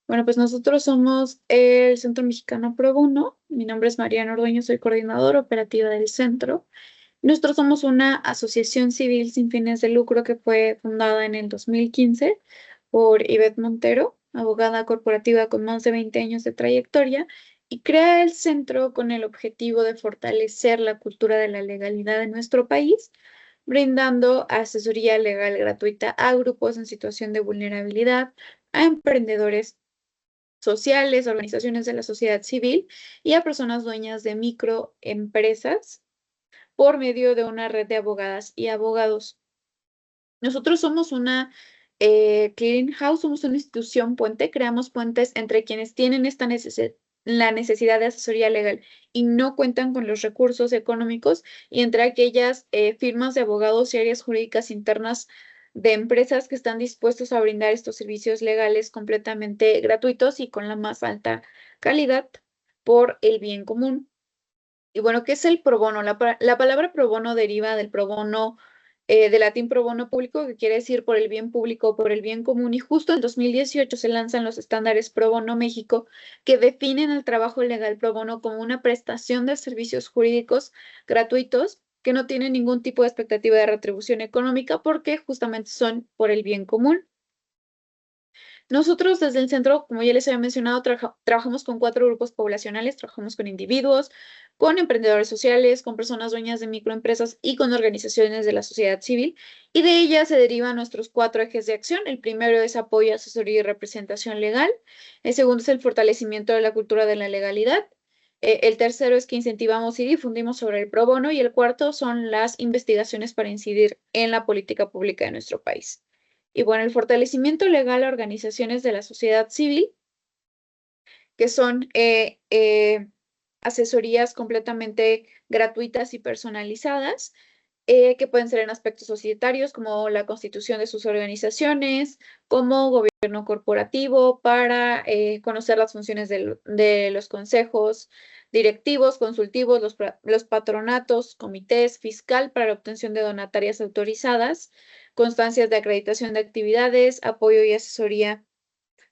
Bueno, pues nosotros somos el Centro Mexicano Pro Bono. Mi nombre es Mariana Ordueño, soy coordinadora operativa del centro. Nosotros somos una asociación civil sin fines de lucro que fue fundada en el 2015 por Ivette Montero, abogada corporativa con más de 20 años de trayectoria, y crea el centro con el objetivo de fortalecer la cultura de la legalidad en nuestro país, brindando asesoría legal gratuita a grupos en situación de vulnerabilidad, a emprendedores sociales, organizaciones de la sociedad civil y a personas dueñas de microempresas por medio de una red de abogadas y abogados. Nosotros somos una clearing house, somos una institución puente, creamos puentes entre quienes tienen la necesidad de asesoría legal y no cuentan con los recursos económicos, y entre aquellas firmas de abogados y áreas jurídicas internas de empresas que están dispuestos a brindar estos servicios legales completamente gratuitos y con la más alta calidad por el bien común. Y bueno, ¿qué es el pro bono? La palabra pro bono deriva del pro bono, del latín pro bono público, que quiere decir por el bien público o por el bien común. Y justo en 2018 se lanzan los estándares Pro Bono México, que definen el trabajo legal pro bono como una prestación de servicios jurídicos gratuitos que no tienen ningún tipo de expectativa de retribución económica porque justamente son por el bien común. Nosotros desde el centro, como ya les había mencionado, trabajamos con 4 grupos poblacionales, trabajamos con individuos, con emprendedores sociales, con personas dueñas de microempresas y con organizaciones de la sociedad civil, y de ellas se derivan nuestros 4 ejes de acción. El primero es apoyo, asesoría y representación legal. El segundo es el fortalecimiento de la cultura de la legalidad. El tercero es que incentivamos y difundimos sobre el pro bono, y el cuarto son las investigaciones para incidir en la política pública de nuestro país. Y bueno, el fortalecimiento legal a organizaciones de la sociedad civil, que son asesorías completamente gratuitas y personalizadas, que pueden ser en aspectos societarios, como la constitución de sus organizaciones, como gobierno corporativo, para conocer las funciones de los consejos directivos, consultivos, los patronatos, comités, fiscal para la obtención de donatarias autorizadas, constancias de acreditación de actividades, apoyo y asesoría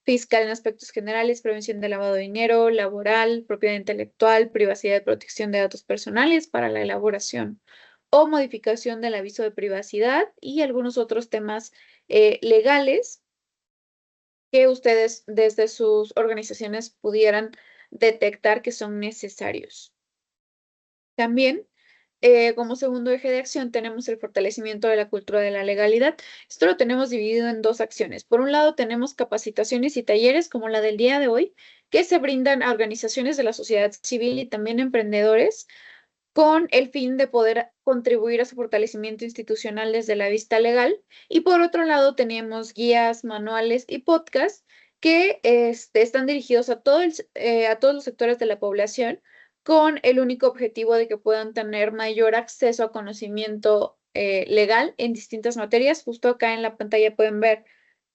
fiscal en aspectos generales, prevención de lavado de dinero, laboral, propiedad intelectual, privacidad y protección de datos personales para la elaboración o modificación del aviso de privacidad, y algunos otros temas legales que ustedes desde sus organizaciones pudieran detectar que son necesarios. También, como segundo eje de acción, tenemos el fortalecimiento de la cultura de la legalidad. Esto lo tenemos dividido en 2 acciones. Por un lado, tenemos capacitaciones y talleres como la del día de hoy, que se brindan a organizaciones de la sociedad civil y también emprendedores, con el fin de poder contribuir a su fortalecimiento institucional desde la vista legal. Y por otro lado, tenemos guías, manuales y podcasts que están dirigidos a todos los sectores de la población, con el único objetivo de que puedan tener mayor acceso a conocimiento legal en distintas materias. Justo acá en la pantalla pueden ver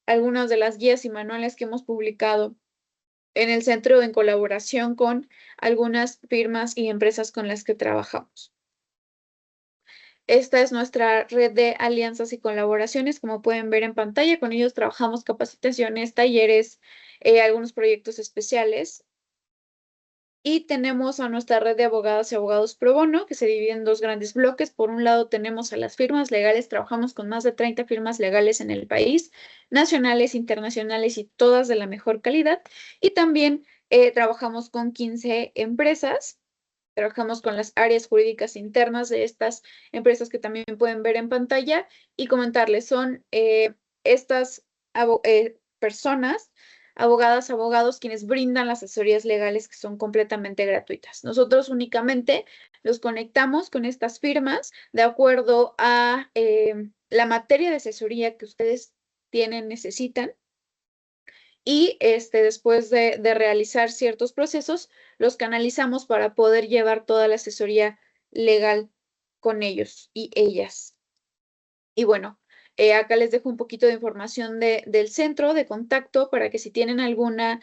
algunas de las guías y manuales que hemos publicado en el centro en colaboración con algunas firmas y empresas con las que trabajamos. Esta es nuestra red de alianzas y colaboraciones, como pueden ver en pantalla. Con ellos trabajamos capacitaciones, talleres, algunos proyectos especiales. Y tenemos a nuestra red de abogadas y abogados pro bono, que se divide en 2 grandes bloques. Por un lado tenemos a las firmas legales, trabajamos con más de 30 firmas legales en el país, nacionales, internacionales y todas de la mejor calidad. Y también trabajamos con 15 empresas. Trabajamos con las áreas jurídicas internas de estas empresas que también pueden ver en pantalla, y comentarles, son estas personas, abogadas, abogados, quienes brindan las asesorías legales que son completamente gratuitas. Nosotros únicamente los conectamos con estas firmas de acuerdo a la materia de asesoría que ustedes necesitan, y después de realizar ciertos procesos, los canalizamos para poder llevar toda la asesoría legal con ellos y ellas. Y bueno, acá les dejo un poquito de información del centro de contacto para que si tienen alguna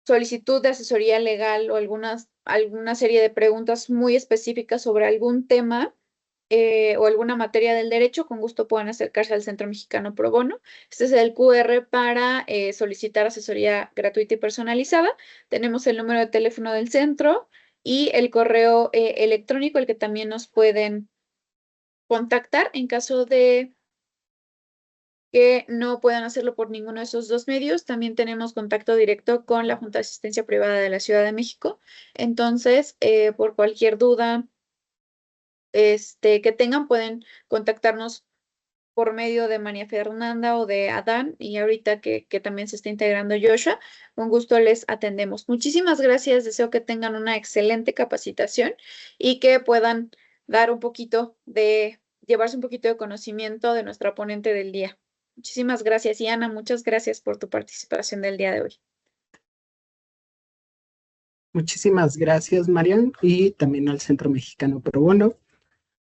solicitud de asesoría legal o alguna serie de preguntas muy específicas sobre algún tema o alguna materia del derecho, con gusto pueden acercarse al Centro Mexicano Pro Bono. Este es el QR para solicitar asesoría gratuita y personalizada. Tenemos el número de teléfono del centro y el correo electrónico, el que también nos pueden contactar en caso de que no puedan hacerlo por ninguno de esos dos medios. También tenemos contacto directo con la Junta de Asistencia Privada de la Ciudad de México. Entonces, por cualquier duda que tengan, pueden contactarnos por medio de María Fernanda o de Adán, y ahorita que también se está integrando Joshua, con gusto les atendemos. Muchísimas gracias, deseo que tengan una excelente capacitación y que puedan llevarse un poquito de conocimiento de nuestra ponente del día. Muchísimas gracias. Y Ana, muchas gracias por tu participación del día de hoy. Muchísimas gracias, Marian, y también al Centro Mexicano Pro Bono.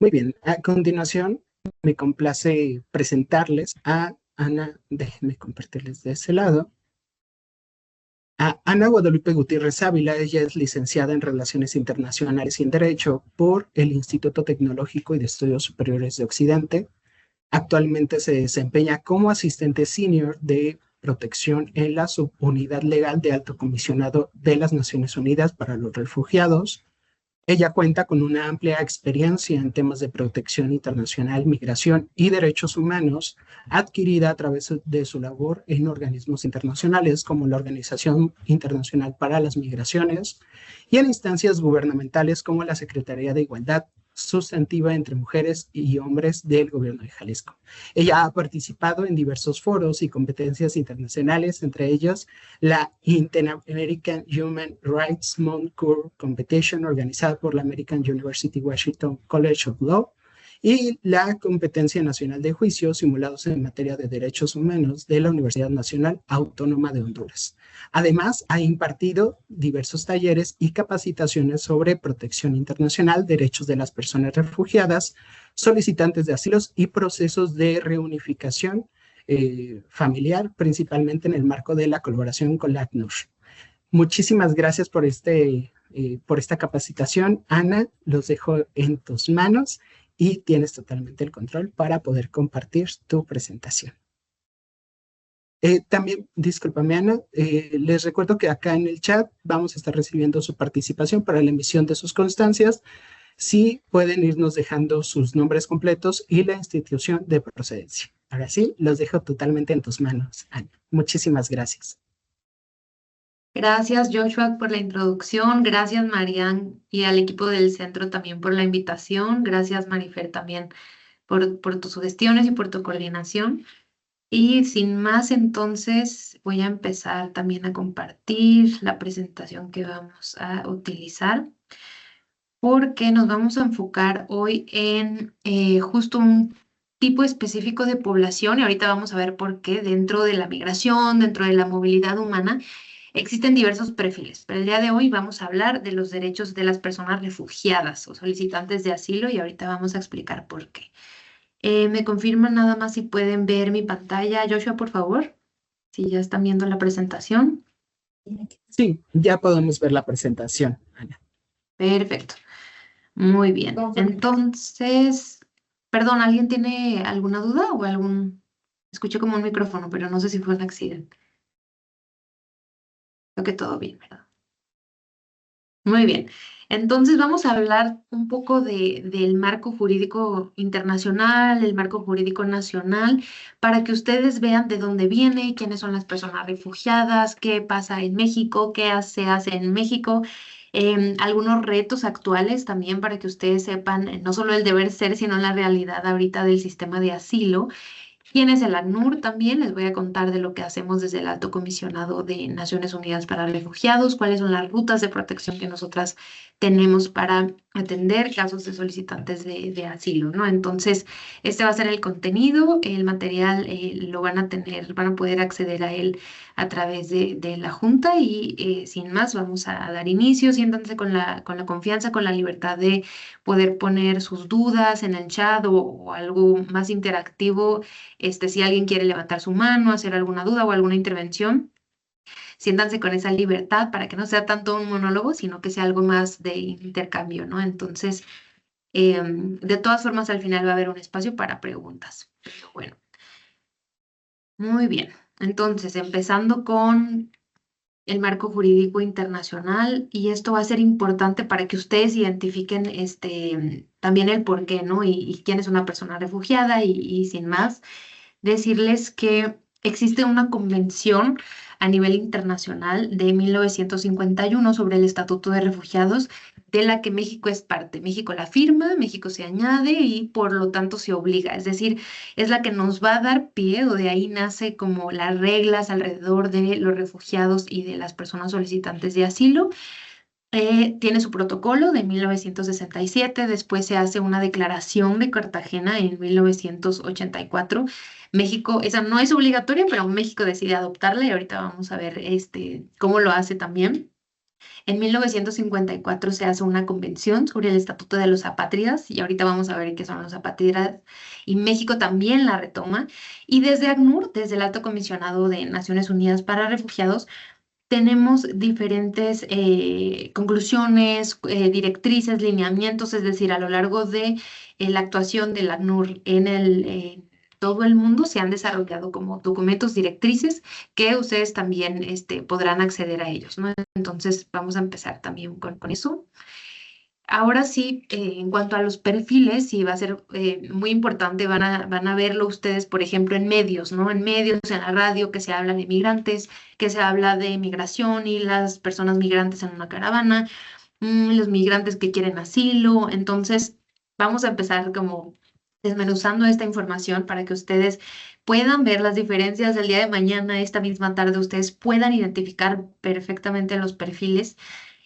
Muy bien, a continuación me complace presentarles a Ana, déjenme compartirles de ese lado, a Ana Guadalupe Gutiérrez Ávila. Ella es licenciada en Relaciones Internacionales y en Derecho por el Instituto Tecnológico y de Estudios Superiores de Occidente. Actualmente se desempeña como asistente senior de protección en la subunidad legal de Alto Comisionado de las Naciones Unidas para los Refugiados. Ella cuenta con una amplia experiencia en temas de protección internacional, migración y derechos humanos, adquirida a través de su labor en organismos internacionales como la Organización Internacional para las Migraciones y en instancias gubernamentales como la Secretaría de Igualdad Sustantiva entre Mujeres y Hombres del Gobierno de Jalisco. Ella ha participado en diversos foros y competencias internacionales, entre ellos la Inter-American Human Rights Month Court Competition, organizada por la American University Washington College of Law, y la Competencia Nacional de Juicios Simulados en Materia de Derechos Humanos de la Universidad Nacional Autónoma de Honduras. Además, ha impartido diversos talleres y capacitaciones sobre protección internacional, derechos de las personas refugiadas, solicitantes de asilos y procesos de reunificación familiar, principalmente en el marco de la colaboración con la ACNUR. Muchísimas gracias por esta capacitación. Ana, los dejo en tus manos y tienes totalmente el control para poder compartir tu presentación. También, discúlpame, Ana, les recuerdo que acá en el chat vamos a estar recibiendo su participación para la emisión de sus constancias. Sí, pueden irnos dejando sus nombres completos y la institución de procedencia. Ahora sí, los dejo totalmente en tus manos, Ana. Muchísimas gracias. Gracias, Joshua, por la introducción. Gracias, Marian, y al equipo del centro también por la invitación. Gracias, Marifer, también por tus sugestiones y por tu coordinación. Y sin más, entonces, voy a empezar también a compartir la presentación que vamos a utilizar, porque nos vamos a enfocar hoy en justo un tipo específico de población, y ahorita vamos a ver por qué dentro de la migración, dentro de la movilidad humana, existen diversos perfiles, pero el día de hoy vamos a hablar de los derechos de las personas refugiadas o solicitantes de asilo, y ahorita vamos a explicar por qué. Me confirman nada más si pueden ver mi pantalla. Joshua, por favor, si ya están viendo la presentación. Sí, ya podemos ver la presentación, Ana. Perfecto. Muy bien. Entonces, perdón, ¿alguien tiene alguna duda o algún... Escuché como un micrófono, pero no sé si fue un accidente. Creo que todo bien, ¿verdad? Muy bien. Entonces vamos a hablar un poco del marco jurídico internacional, el marco jurídico nacional, para que ustedes vean de dónde viene, quiénes son las personas refugiadas, qué pasa en México, qué se hace en México, algunos retos actuales también para que ustedes sepan no solo el deber ser, sino la realidad ahorita del sistema de asilo. ¿Quién es el ACNUR? También les voy a contar de lo que hacemos desde el Alto Comisionado de Naciones Unidas para Refugiados, cuáles son las rutas de protección que nosotras tenemos para atender casos de solicitantes de asilo, ¿no? Entonces, este va a ser el contenido, el material lo van a tener, van a poder acceder a él a través de la Junta y sin más vamos a dar inicio. Siéntanse con la confianza, con la libertad de poder poner sus dudas en el chat o algo más interactivo. Si alguien quiere levantar su mano, hacer alguna duda o alguna intervención, siéntanse con esa libertad para que no sea tanto un monólogo, sino que sea algo más de intercambio, ¿no? Entonces, De todas formas, al final va a haber un espacio para preguntas. Pero bueno, muy bien. Entonces, empezando con el marco jurídico internacional, y esto va a ser importante para que ustedes identifiquen también el por qué, ¿no? Y quién es una persona refugiada y sin más, decirles que existe una convención a nivel internacional de 1951 sobre el Estatuto de Refugiados, de la que México es parte. México la firma, México se añade y por lo tanto se obliga. Es decir, es la que nos va a dar pie, o de ahí nace como las reglas alrededor de los refugiados y de las personas solicitantes de asilo. Tiene su protocolo de 1967, después se hace una declaración de Cartagena en 1984. México, esa no es obligatoria, pero México decide adoptarla y ahorita vamos a ver cómo lo hace también. En 1954 se hace una convención sobre el Estatuto de los Apátridas y ahorita vamos a ver qué son los apátridas, y México también la retoma. Y desde ACNUR, desde el Alto Comisionado de Naciones Unidas para Refugiados, tenemos diferentes conclusiones, directrices, lineamientos, es decir, a lo largo de la actuación del ACNUR en todo el mundo se han desarrollado como documentos directrices que ustedes también podrán acceder a ellos, ¿no? Entonces, vamos a empezar también con eso. Ahora sí, en cuanto a los perfiles, sí va a ser muy importante, van a verlo ustedes, por ejemplo, en medios, ¿no? En medios, en la radio, que se habla de migrantes, que se habla de migración y las personas migrantes en una caravana, los migrantes que quieren asilo. Entonces, vamos a empezar como desmenuzando esta información para que ustedes puedan ver las diferencias del día de mañana, esta misma tarde, ustedes puedan identificar perfectamente los perfiles.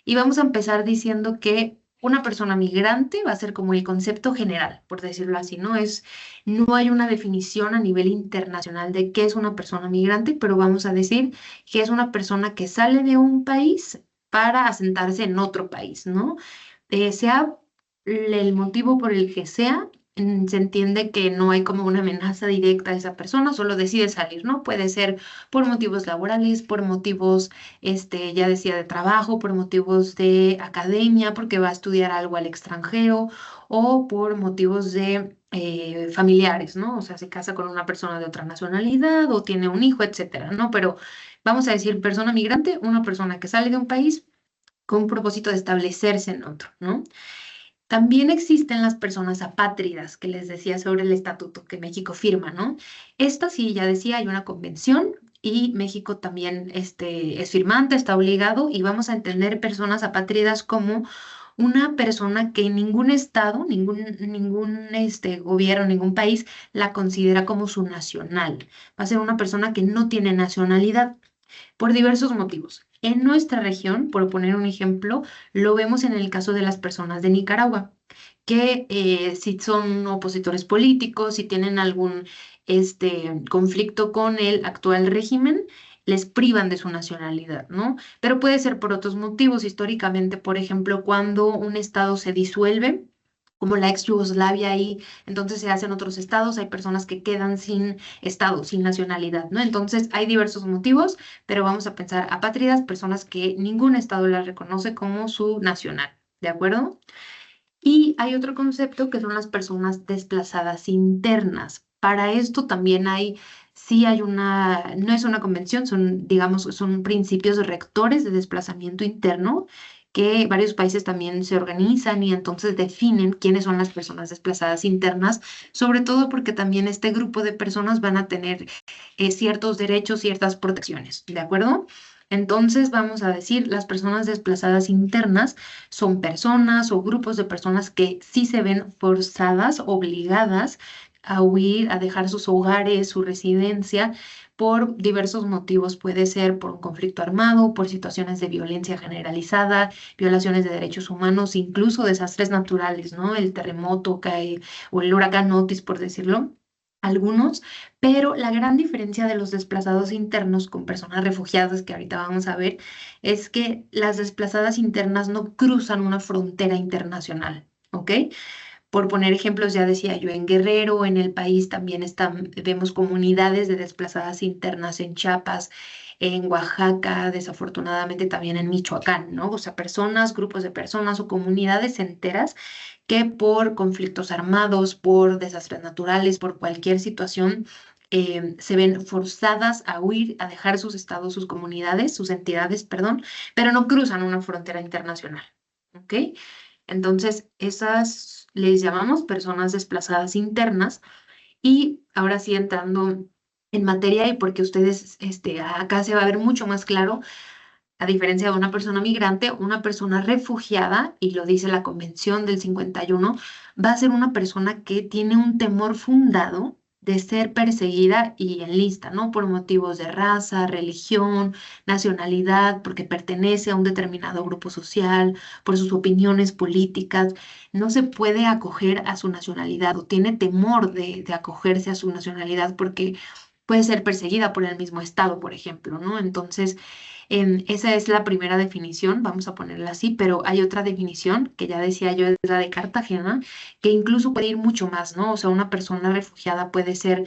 Y vamos a empezar diciendo que una persona migrante va a ser como el concepto general, por decirlo así, no hay una definición a nivel internacional de qué es una persona migrante, pero vamos a decir que es una persona que sale de un país para asentarse en otro país, ¿no? Sea el motivo por el que sea, se entiende que no hay como una amenaza directa a esa persona, solo decide salir, ¿no? Puede ser por motivos laborales, por motivos ya decía, de trabajo, por motivos de academia, porque va a estudiar algo al extranjero, o por motivos de familiares, ¿no? O sea, se casa con una persona de otra nacionalidad o tiene un hijo, etcétera, ¿no? Pero vamos a decir persona migrante, una persona que sale de un país con un propósito de establecerse en otro, ¿no? También existen las personas apátridas que les decía sobre el estatuto que México firma, ¿no? Esta sí, ya decía, hay una convención y México también es firmante, está obligado, y vamos a entender personas apátridas como una persona que ningún estado, ningún gobierno, ningún país la considera como su nacional. Va a ser una persona que no tiene nacionalidad por diversos motivos. En nuestra región, por poner un ejemplo, lo vemos en el caso de las personas de Nicaragua, que si son opositores políticos, si tienen algún conflicto con el actual régimen, les privan de su nacionalidad, ¿no? Pero puede ser por otros motivos. Históricamente, por ejemplo, cuando un estado se disuelve, como la ex Yugoslavia, y entonces se hacen otros estados, hay personas que quedan sin estado, sin nacionalidad, ¿no? Entonces hay diversos motivos, pero vamos a pensar apátridas, personas que ningún estado las reconoce como su nacional, ¿de acuerdo? Y hay otro concepto que son las personas desplazadas internas. Para esto también sí hay no es una convención, son, digamos, son principios rectores de desplazamiento interno que varios países también se organizan y entonces definen quiénes son las personas desplazadas internas, sobre todo porque también este grupo de personas van a tener ciertos derechos, ciertas protecciones, ¿de acuerdo? Entonces vamos a decir, las personas desplazadas internas son personas o grupos de personas que sí se ven forzadas, obligadas a huir, a dejar sus hogares, su residencia, por diversos motivos. Puede ser por un conflicto armado, por situaciones de violencia generalizada, violaciones de derechos humanos, incluso desastres naturales, ¿no? El terremoto o el huracán Otis, por decirlo. Algunos, pero la gran diferencia de los desplazados internos con personas refugiadas, que ahorita vamos a ver, es que las desplazadas internas no cruzan una frontera internacional, ¿ok? Por poner ejemplos, ya decía yo, en Guerrero, en el país también vemos comunidades de desplazadas internas en Chiapas, en Oaxaca, desafortunadamente también en Michoacán, ¿no? O sea, personas, grupos de personas o comunidades enteras que por conflictos armados, por desastres naturales, por cualquier situación, se ven forzadas a huir, a dejar sus estados, sus comunidades, sus entidades, perdón, pero no cruzan una frontera internacional, ¿ok? Entonces, esas les llamamos personas desplazadas internas. Y ahora sí entrando en materia y porque ustedes, acá se va a ver mucho más claro, a diferencia de una persona migrante, una persona refugiada, y lo dice la Convención del 51, va a ser una persona que tiene un temor fundado de ser perseguida y en lista, ¿no? Por motivos de raza, religión, nacionalidad, porque pertenece a un determinado grupo social, por sus opiniones políticas. No se puede acoger a su nacionalidad o tiene temor de acogerse a su nacionalidad porque puede ser perseguida por el mismo Estado, por ejemplo, ¿no? Entonces, esa es la primera definición, vamos a ponerla así, pero hay otra definición que ya decía yo, es la de Cartagena, que incluso puede ir mucho más, ¿no? O sea, una persona refugiada puede ser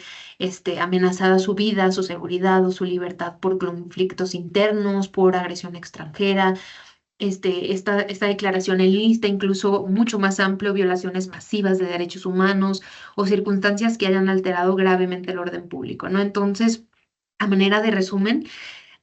amenazada su vida, su seguridad o su libertad por conflictos internos, por agresión extranjera. Esta declaración enlista incluso mucho más amplio violaciones masivas de derechos humanos o circunstancias que hayan alterado gravemente el orden público, ¿no? Entonces, a manera de resumen,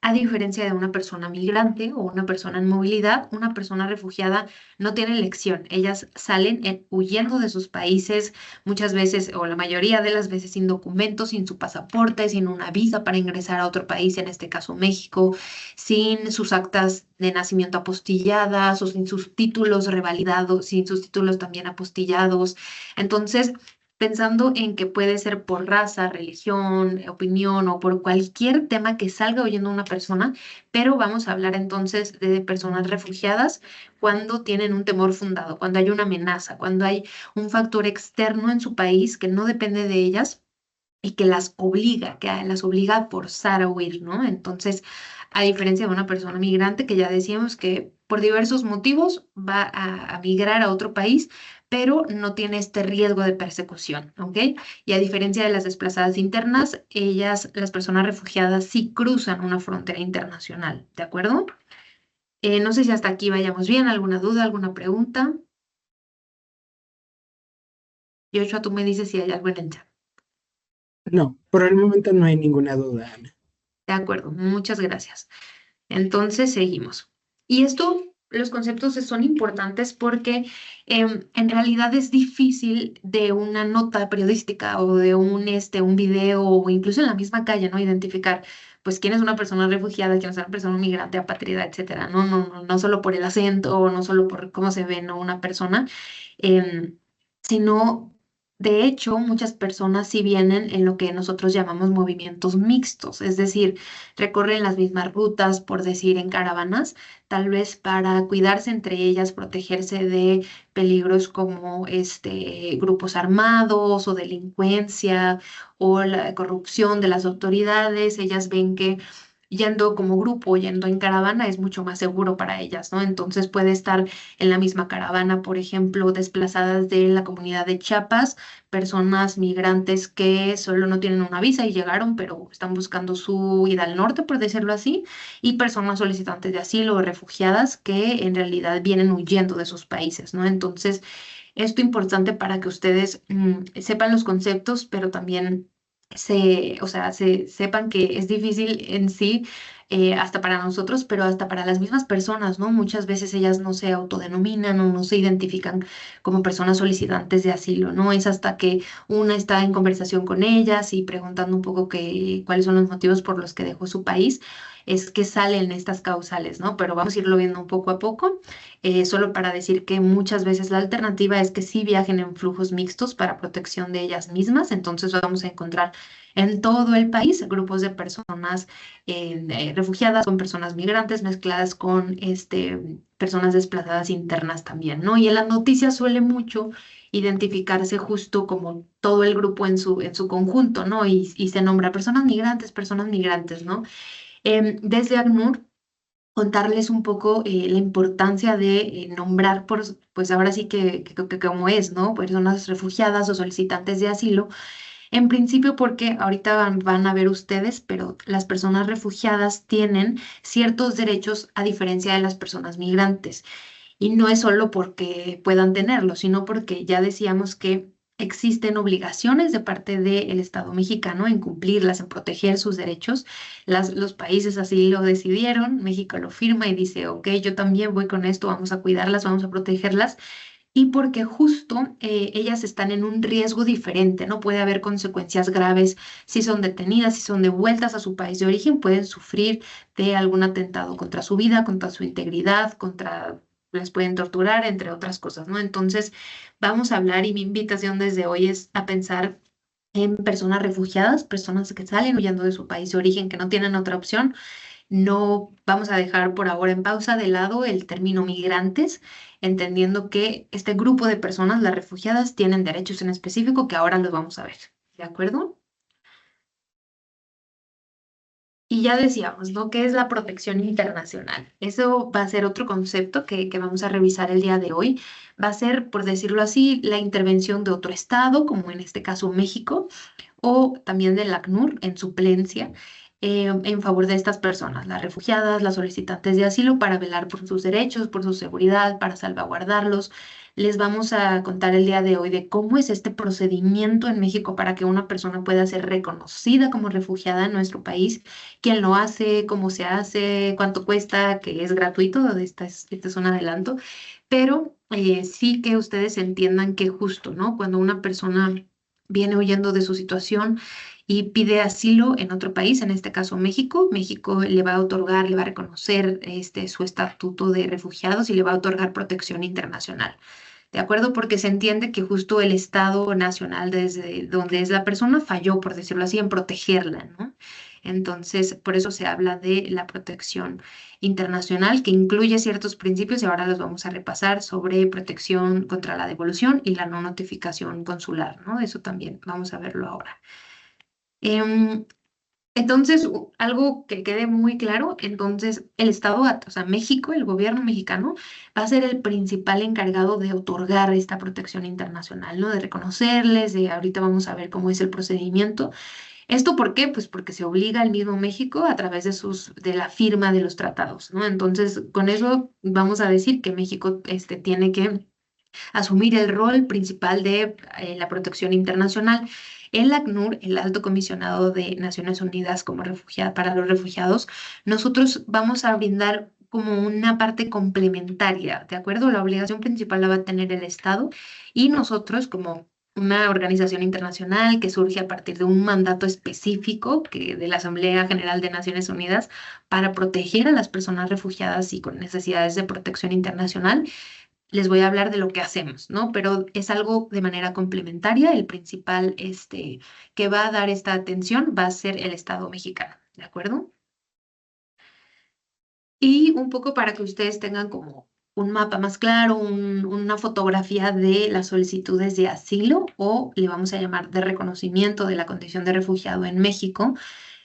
a diferencia de una persona migrante o una persona en movilidad, una persona refugiada no tiene elección. Ellas salen huyendo de sus países, muchas veces o la mayoría de las veces sin documentos, sin su pasaporte, sin una visa para ingresar a otro país, en este caso México, sin sus actas de nacimiento apostilladas o sin sus títulos revalidados, sin sus títulos también apostillados. Entonces, pensando en que puede ser por raza, religión, opinión o por cualquier tema que salga oyendo una persona, pero vamos a hablar entonces de personas refugiadas cuando tienen un temor fundado, cuando hay una amenaza, cuando hay un factor externo en su país que no depende de ellas y que las obliga a forzar a huir, ¿no? Entonces, a diferencia de una persona migrante que ya decíamos que por diversos motivos va a migrar a otro país, pero no tiene este riesgo de persecución, ¿ok? Y a diferencia de las desplazadas internas, las personas refugiadas, sí cruzan una frontera internacional, ¿de acuerdo? No sé si hasta aquí vayamos bien, ¿alguna duda, alguna pregunta? Joshua, tú me dices si hay algo en el chat. No, por el momento no hay ninguna duda, Ana. De acuerdo, muchas gracias. Entonces, seguimos. Y los conceptos son importantes porque en realidad es difícil de una nota periodística o de un video o incluso en la misma calle, ¿no? Identificar, pues, quién es una persona refugiada, quién es una persona migrante, apátrida, etcétera. No solo por el acento o no solo por cómo se ve, ¿no? Una persona, em, sino... De hecho, muchas personas sí vienen en lo que nosotros llamamos movimientos mixtos, es decir, recorren las mismas rutas, por decir, en caravanas, tal vez para cuidarse entre ellas, protegerse de peligros como grupos armados o delincuencia o la corrupción de las autoridades. Ellas ven que yendo como grupo, yendo en caravana, es mucho más seguro para ellas, ¿no? Entonces puede estar en la misma caravana, por ejemplo, desplazadas de la comunidad de Chiapas, personas migrantes que solo no tienen una visa y llegaron, pero están buscando su ida al norte, por decirlo así, y personas solicitantes de asilo o refugiadas que en realidad vienen huyendo de sus países, ¿no? Entonces, esto es importante para que ustedes sepan los conceptos, pero también sepan que es difícil en sí, hasta para nosotros, pero hasta para las mismas personas, ¿no? Muchas veces ellas no se autodenominan o no se identifican como personas solicitantes de asilo, ¿no? Es hasta que una está en conversación con ellas y preguntando un poco cuáles son los motivos por los que dejó su país, es que salen estas causales, ¿no? Pero vamos a irlo viendo un poco a poco, solo para decir que muchas veces la alternativa es que sí viajen en flujos mixtos para protección de ellas mismas, entonces vamos a encontrar en todo el país grupos de personas refugiadas con personas migrantes mezcladas con personas desplazadas internas también, ¿no? Y en las noticias suele mucho identificarse justo como todo el grupo en su conjunto, ¿no? Y se nombra personas migrantes, ¿no? Desde ACNUR contarles un poco la importancia de nombrar, pues ahora sí que como es, ¿no? Personas refugiadas o solicitantes de asilo. En principio, porque ahorita van a ver ustedes, pero las personas refugiadas tienen ciertos derechos a diferencia de las personas migrantes. Y no es solo porque puedan tenerlo, sino porque ya decíamos que existen obligaciones de parte del Estado mexicano en cumplirlas, en proteger sus derechos. Los países así lo decidieron, México lo firma y dice, ok, yo también voy con esto, vamos a cuidarlas, vamos a protegerlas. Y porque justo ellas están en un riesgo diferente, ¿no? Puede haber consecuencias graves si son detenidas, si son devueltas a su país de origen, pueden sufrir de algún atentado contra su vida, contra su integridad, les pueden torturar, entre otras cosas, ¿no? Entonces, vamos a hablar y mi invitación desde hoy es a pensar en personas refugiadas, personas que salen huyendo de su país de origen, que no tienen otra opción. No vamos a dejar por ahora en pausa de lado el término migrantes, entendiendo que este grupo de personas, las refugiadas, tienen derechos en específico que ahora los vamos a ver. ¿De acuerdo? Y ya decíamos, ¿no? ¿Qué es la protección internacional? Eso va a ser otro concepto que vamos a revisar el día de hoy. Va a ser, por decirlo así, la intervención de otro estado, como en este caso México, o también del ACNUR en suplencia en favor de estas personas, las refugiadas, las solicitantes de asilo, para velar por sus derechos, por su seguridad, para salvaguardarlos. Les vamos a contar el día de hoy de cómo es este procedimiento en México para que una persona pueda ser reconocida como refugiada en nuestro país, quién lo hace, cómo se hace, cuánto cuesta, que es gratuito, este es un adelanto, pero sí que ustedes entiendan que justo, ¿no? Cuando una persona viene huyendo de su situación y pide asilo en otro país, en este caso México. México le va a otorgar, le va a reconocer su estatuto de refugiados y le va a otorgar protección internacional. ¿De acuerdo? Porque se entiende que justo el Estado nacional desde donde es la persona falló, por decirlo así, en protegerla, ¿no? Entonces, por eso se habla de la protección internacional, que incluye ciertos principios y ahora los vamos a repasar sobre protección contra la devolución y la no notificación consular, ¿no? Eso también vamos a verlo ahora. Em, entonces, algo que quede muy claro, entonces el Estado, o sea, México, el gobierno mexicano, va a ser el principal encargado de otorgar esta protección internacional, ¿no? De reconocerles, de ahorita vamos a ver cómo es el procedimiento. ¿Esto por qué? Pues porque se obliga al mismo México a través de la firma de los tratados, ¿no? Entonces, con eso vamos a decir que México tiene que asumir el rol principal de la protección internacional. El ACNUR, el Alto Comisionado de Naciones Unidas para los refugiados, nosotros vamos a brindar como una parte complementaria, ¿de acuerdo? La obligación principal la va a tener el Estado y nosotros como una organización internacional que surge a partir de un mandato específico de la Asamblea General de Naciones Unidas para proteger a las personas refugiadas y con necesidades de protección internacional. Les voy a hablar de lo que hacemos, ¿no? Pero es algo de manera complementaria. El principal que va a dar esta atención va a ser el Estado mexicano, ¿de acuerdo? Y un poco para que ustedes tengan como un mapa más claro, una fotografía de las solicitudes de asilo o le vamos a llamar de reconocimiento de la condición de refugiado en México.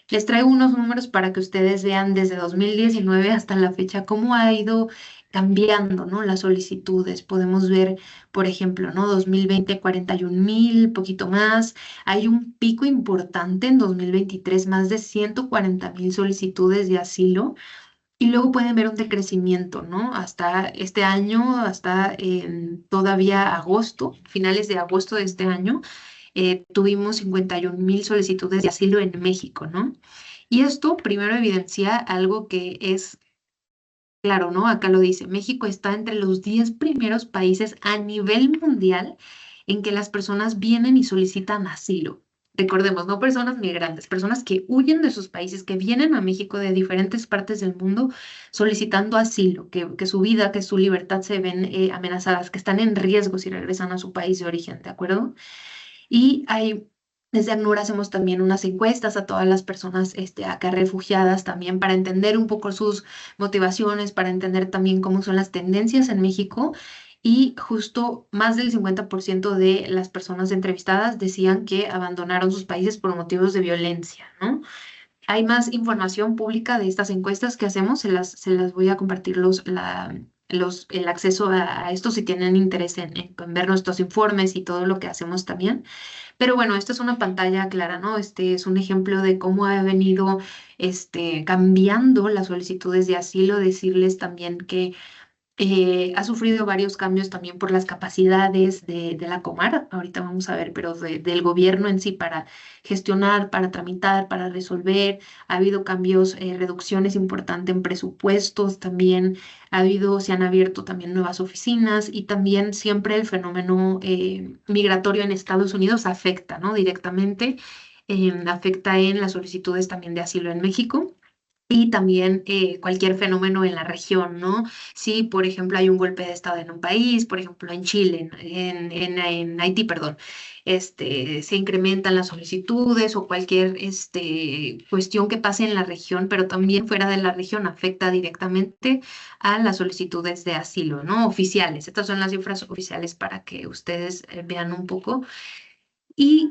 Les traigo unos números para que ustedes vean desde 2019 hasta la fecha cómo ha ido cambiando, ¿no? Las solicitudes. Podemos ver, por ejemplo, ¿no? 2020, 41,000, poquito más. Hay un pico importante en 2023, más de 140,000 solicitudes de asilo. Y luego pueden ver un decrecimiento, ¿no? Hasta este año, hasta todavía agosto, finales de agosto de este año, tuvimos 51,000 solicitudes de asilo en México, ¿no? Y esto primero evidencia algo que es claro, ¿no? Acá lo dice, México está entre los 10 primeros países a nivel mundial en que las personas vienen y solicitan asilo. Recordemos, no personas migrantes, personas que huyen de sus países, que vienen a México de diferentes partes del mundo solicitando asilo, que su vida, que su libertad se ven amenazadas, que están en riesgo si regresan a su país de origen, ¿de acuerdo? Y desde ACNUR hacemos también unas encuestas a todas las personas acá refugiadas también para entender un poco sus motivaciones, para entender también cómo son las tendencias en México. Y justo más del 50% de las personas entrevistadas decían que abandonaron sus países por motivos de violencia, ¿no? Hay más información pública de estas encuestas que hacemos, se las voy a compartir el acceso a esto si tienen interés en ver nuestros informes y todo lo que hacemos también. Pero bueno, esta es una pantalla clara, ¿no? Este es un ejemplo de cómo ha venido cambiando las solicitudes de asilo. Decirles también que ha sufrido varios cambios también por las capacidades de la Comar, ahorita vamos a ver, pero del gobierno en sí para gestionar, para tramitar, para resolver. Ha habido cambios, reducciones importantes en presupuestos también. Se han abierto también nuevas oficinas y también siempre el fenómeno migratorio en Estados Unidos afecta, ¿no? Directamente, afecta en las solicitudes también de asilo en México. Y también cualquier fenómeno en la región, ¿no? Si, por ejemplo, hay un golpe de estado en un país, por ejemplo, en Chile, en Haití, perdón, se incrementan las solicitudes o cualquier cuestión que pase en la región, pero también fuera de la región afecta directamente a las solicitudes de asilo, ¿no? Oficiales. Estas son las cifras oficiales para que ustedes vean un poco. Y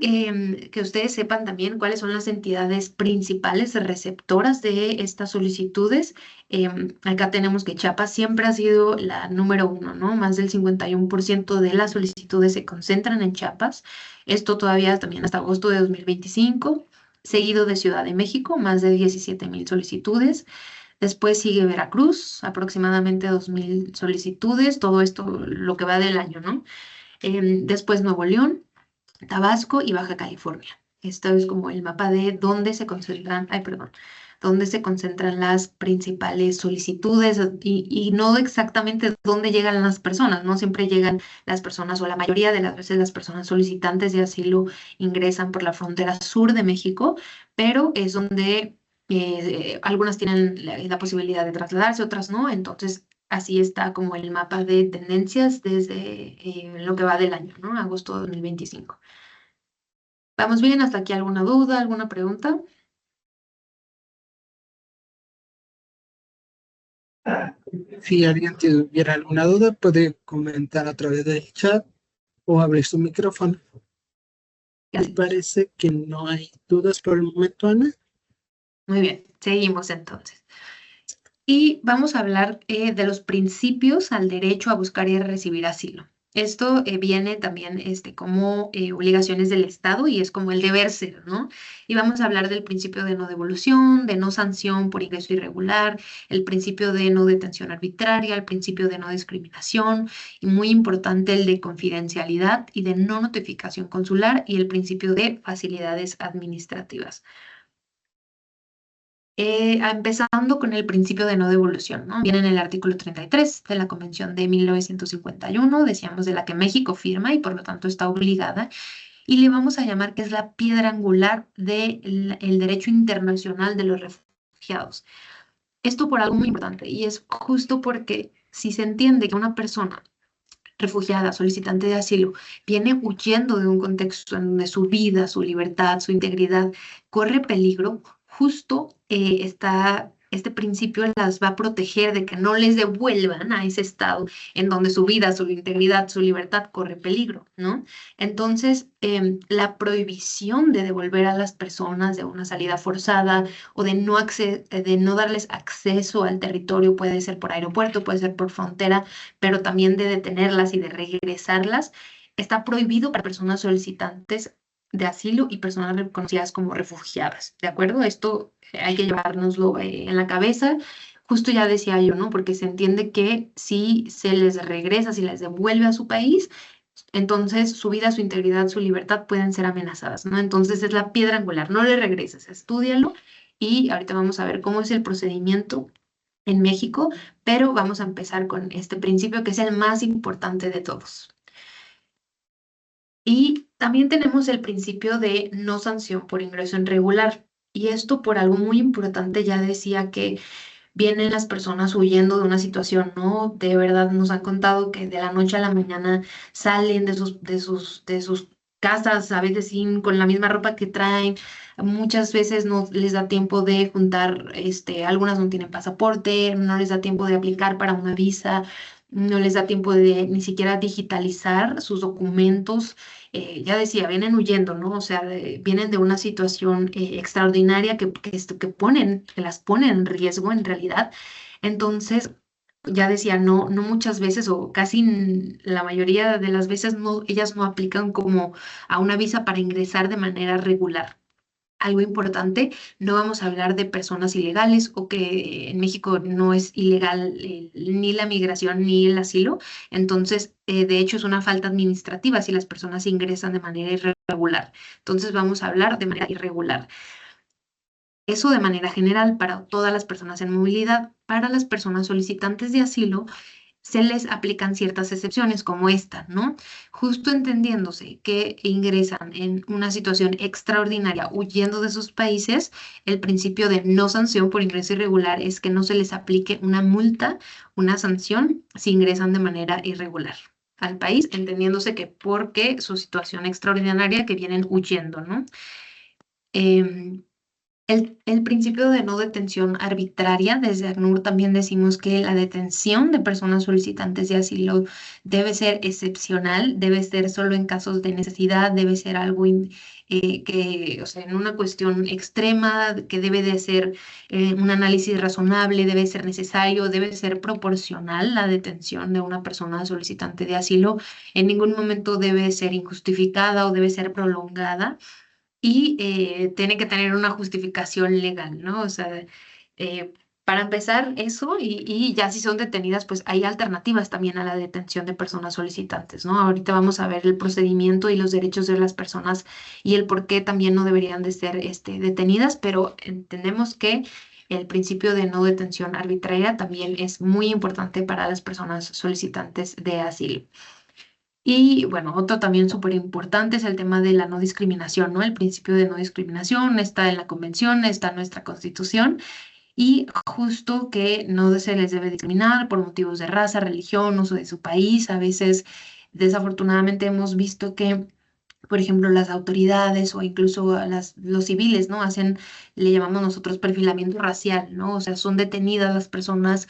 que ustedes sepan también cuáles son las entidades principales receptoras de estas solicitudes. Acá tenemos que Chiapas siempre ha sido la número 1, ¿no? Más del 51% de las solicitudes se concentran en Chiapas. Esto todavía también hasta agosto de 2025. Seguido de Ciudad de México, más de 17,000 solicitudes. Después sigue Veracruz, aproximadamente 2,000 solicitudes. Todo esto lo que va del año, ¿no? Después Nuevo León, Tabasco y Baja California. Esto es como el mapa de dónde se concentran, dónde se concentran las principales solicitudes y no exactamente dónde llegan las personas, no siempre llegan las personas o la mayoría de las veces las personas solicitantes de asilo ingresan por la frontera sur de México, pero es donde algunas tienen la posibilidad de trasladarse, otras no, entonces así está como el mapa de tendencias desde lo que va del año, ¿no? Agosto de 2025. ¿Vamos bien? ¿Hasta aquí alguna duda, alguna pregunta? Si alguien tuviera alguna duda, puede comentar a través del chat o abrir su micrófono. Me Gracias. parece que no hay dudas por el momento, Ana. Muy bien, seguimos entonces. Y vamos a hablar de los principios al derecho a buscar y recibir asilo. Esto viene también como obligaciones del Estado y es como el deber ser, ¿no? Y vamos a hablar del principio de no devolución, de no sanción por ingreso irregular, el principio de no detención arbitraria, el principio de no discriminación y muy importante el de confidencialidad y de no notificación consular y el principio de facilidades administrativas. Empezando con el principio de no devolución, ¿no? Viene en el artículo 33 de la Convención de 1951, decíamos de la que México firma y por lo tanto está obligada, y le vamos a llamar que es la piedra angular del derecho internacional de los refugiados. Esto por algo muy importante y es justo porque si se entiende que una persona refugiada, solicitante de asilo, viene huyendo de un contexto en donde su vida, su libertad, su integridad corre peligro, justo este principio las va a proteger de que no les devuelvan a ese estado en donde su vida, su integridad, su libertad corre peligro, ¿no? Entonces, la prohibición de devolver a las personas de una salida forzada o de no darles acceso al territorio, puede ser por aeropuerto, puede ser por frontera, pero también de detenerlas y de regresarlas, está prohibido para personas solicitantes de asilo y personas reconocidas como refugiadas, ¿de acuerdo? Esto hay que llevárnoslo en la cabeza. Justo ya decía yo, ¿no? Porque se entiende que si se les regresa, si les devuelve a su país, entonces su vida, su integridad, su libertad pueden ser amenazadas, ¿no? Entonces es la piedra angular, no le regreses, estúdialo y ahorita vamos a ver cómo es el procedimiento en México, pero vamos a empezar con este principio que es el más importante de todos. Y también tenemos el principio de no sanción por ingreso irregular. Y esto por algo muy importante, ya decía que vienen las personas huyendo de una situación, ¿no? De verdad nos han contado que de la noche a la mañana salen de sus casas, a veces con la misma ropa que traen. Muchas veces no les da tiempo de juntar, algunas no tienen pasaporte, no les da tiempo de aplicar para una visa. no les da tiempo de ni siquiera digitalizar sus documentos. Ya decía, vienen huyendo, ¿no? O sea, vienen de una situación extraordinaria que las pone en riesgo en realidad. Entonces, ya decía, no muchas veces o casi la mayoría de las veces ellas no aplican como a una visa para ingresar de manera regular. Algo importante, no vamos a hablar de personas ilegales o que en México no es ilegal ni la migración ni el asilo. Entonces, de hecho, es una falta administrativa si las personas ingresan de manera irregular. Entonces, vamos a hablar de manera irregular. Eso de manera general para todas las personas en movilidad. Para las personas solicitantes de asilo, se les aplican ciertas excepciones como esta, ¿no? Justo entendiéndose que ingresan en una situación extraordinaria huyendo de sus países, el principio de no sanción por ingreso irregular es que no se les aplique una multa, una sanción, si ingresan de manera irregular al país, entendiéndose que porque su situación extraordinaria que vienen huyendo, ¿no? El principio de no detención arbitraria, desde ACNUR también decimos que la detención de personas solicitantes de asilo debe ser excepcional, debe ser solo en casos de necesidad, debe ser algo o sea, en una cuestión extrema, que debe de ser un análisis razonable, debe ser necesario, debe ser proporcional la detención de una persona solicitante de asilo. En ningún momento debe ser injustificada o debe ser prolongada y tiene que tener una justificación legal, ¿no? O sea, eh, para empezar eso y ya si son detenidas, pues hay alternativas también a la detención de personas solicitantes, ¿no? Ahorita vamos a ver el procedimiento y los derechos de las personas y el por qué también no deberían de ser detenidas, pero entendemos que el principio de no detención arbitraria también es muy importante para las personas solicitantes de asilo. Y bueno, otro también súper importante es el tema de la no discriminación, ¿no? El principio de no discriminación está en la Convención, está en nuestra Constitución y justo que no se les debe discriminar por motivos de raza, religión, uso de su país. A veces, desafortunadamente, hemos visto que por ejemplo, las autoridades o incluso a los civiles, ¿no? Le llamamos nosotros perfilamiento racial, ¿no? O sea, son detenidas las personas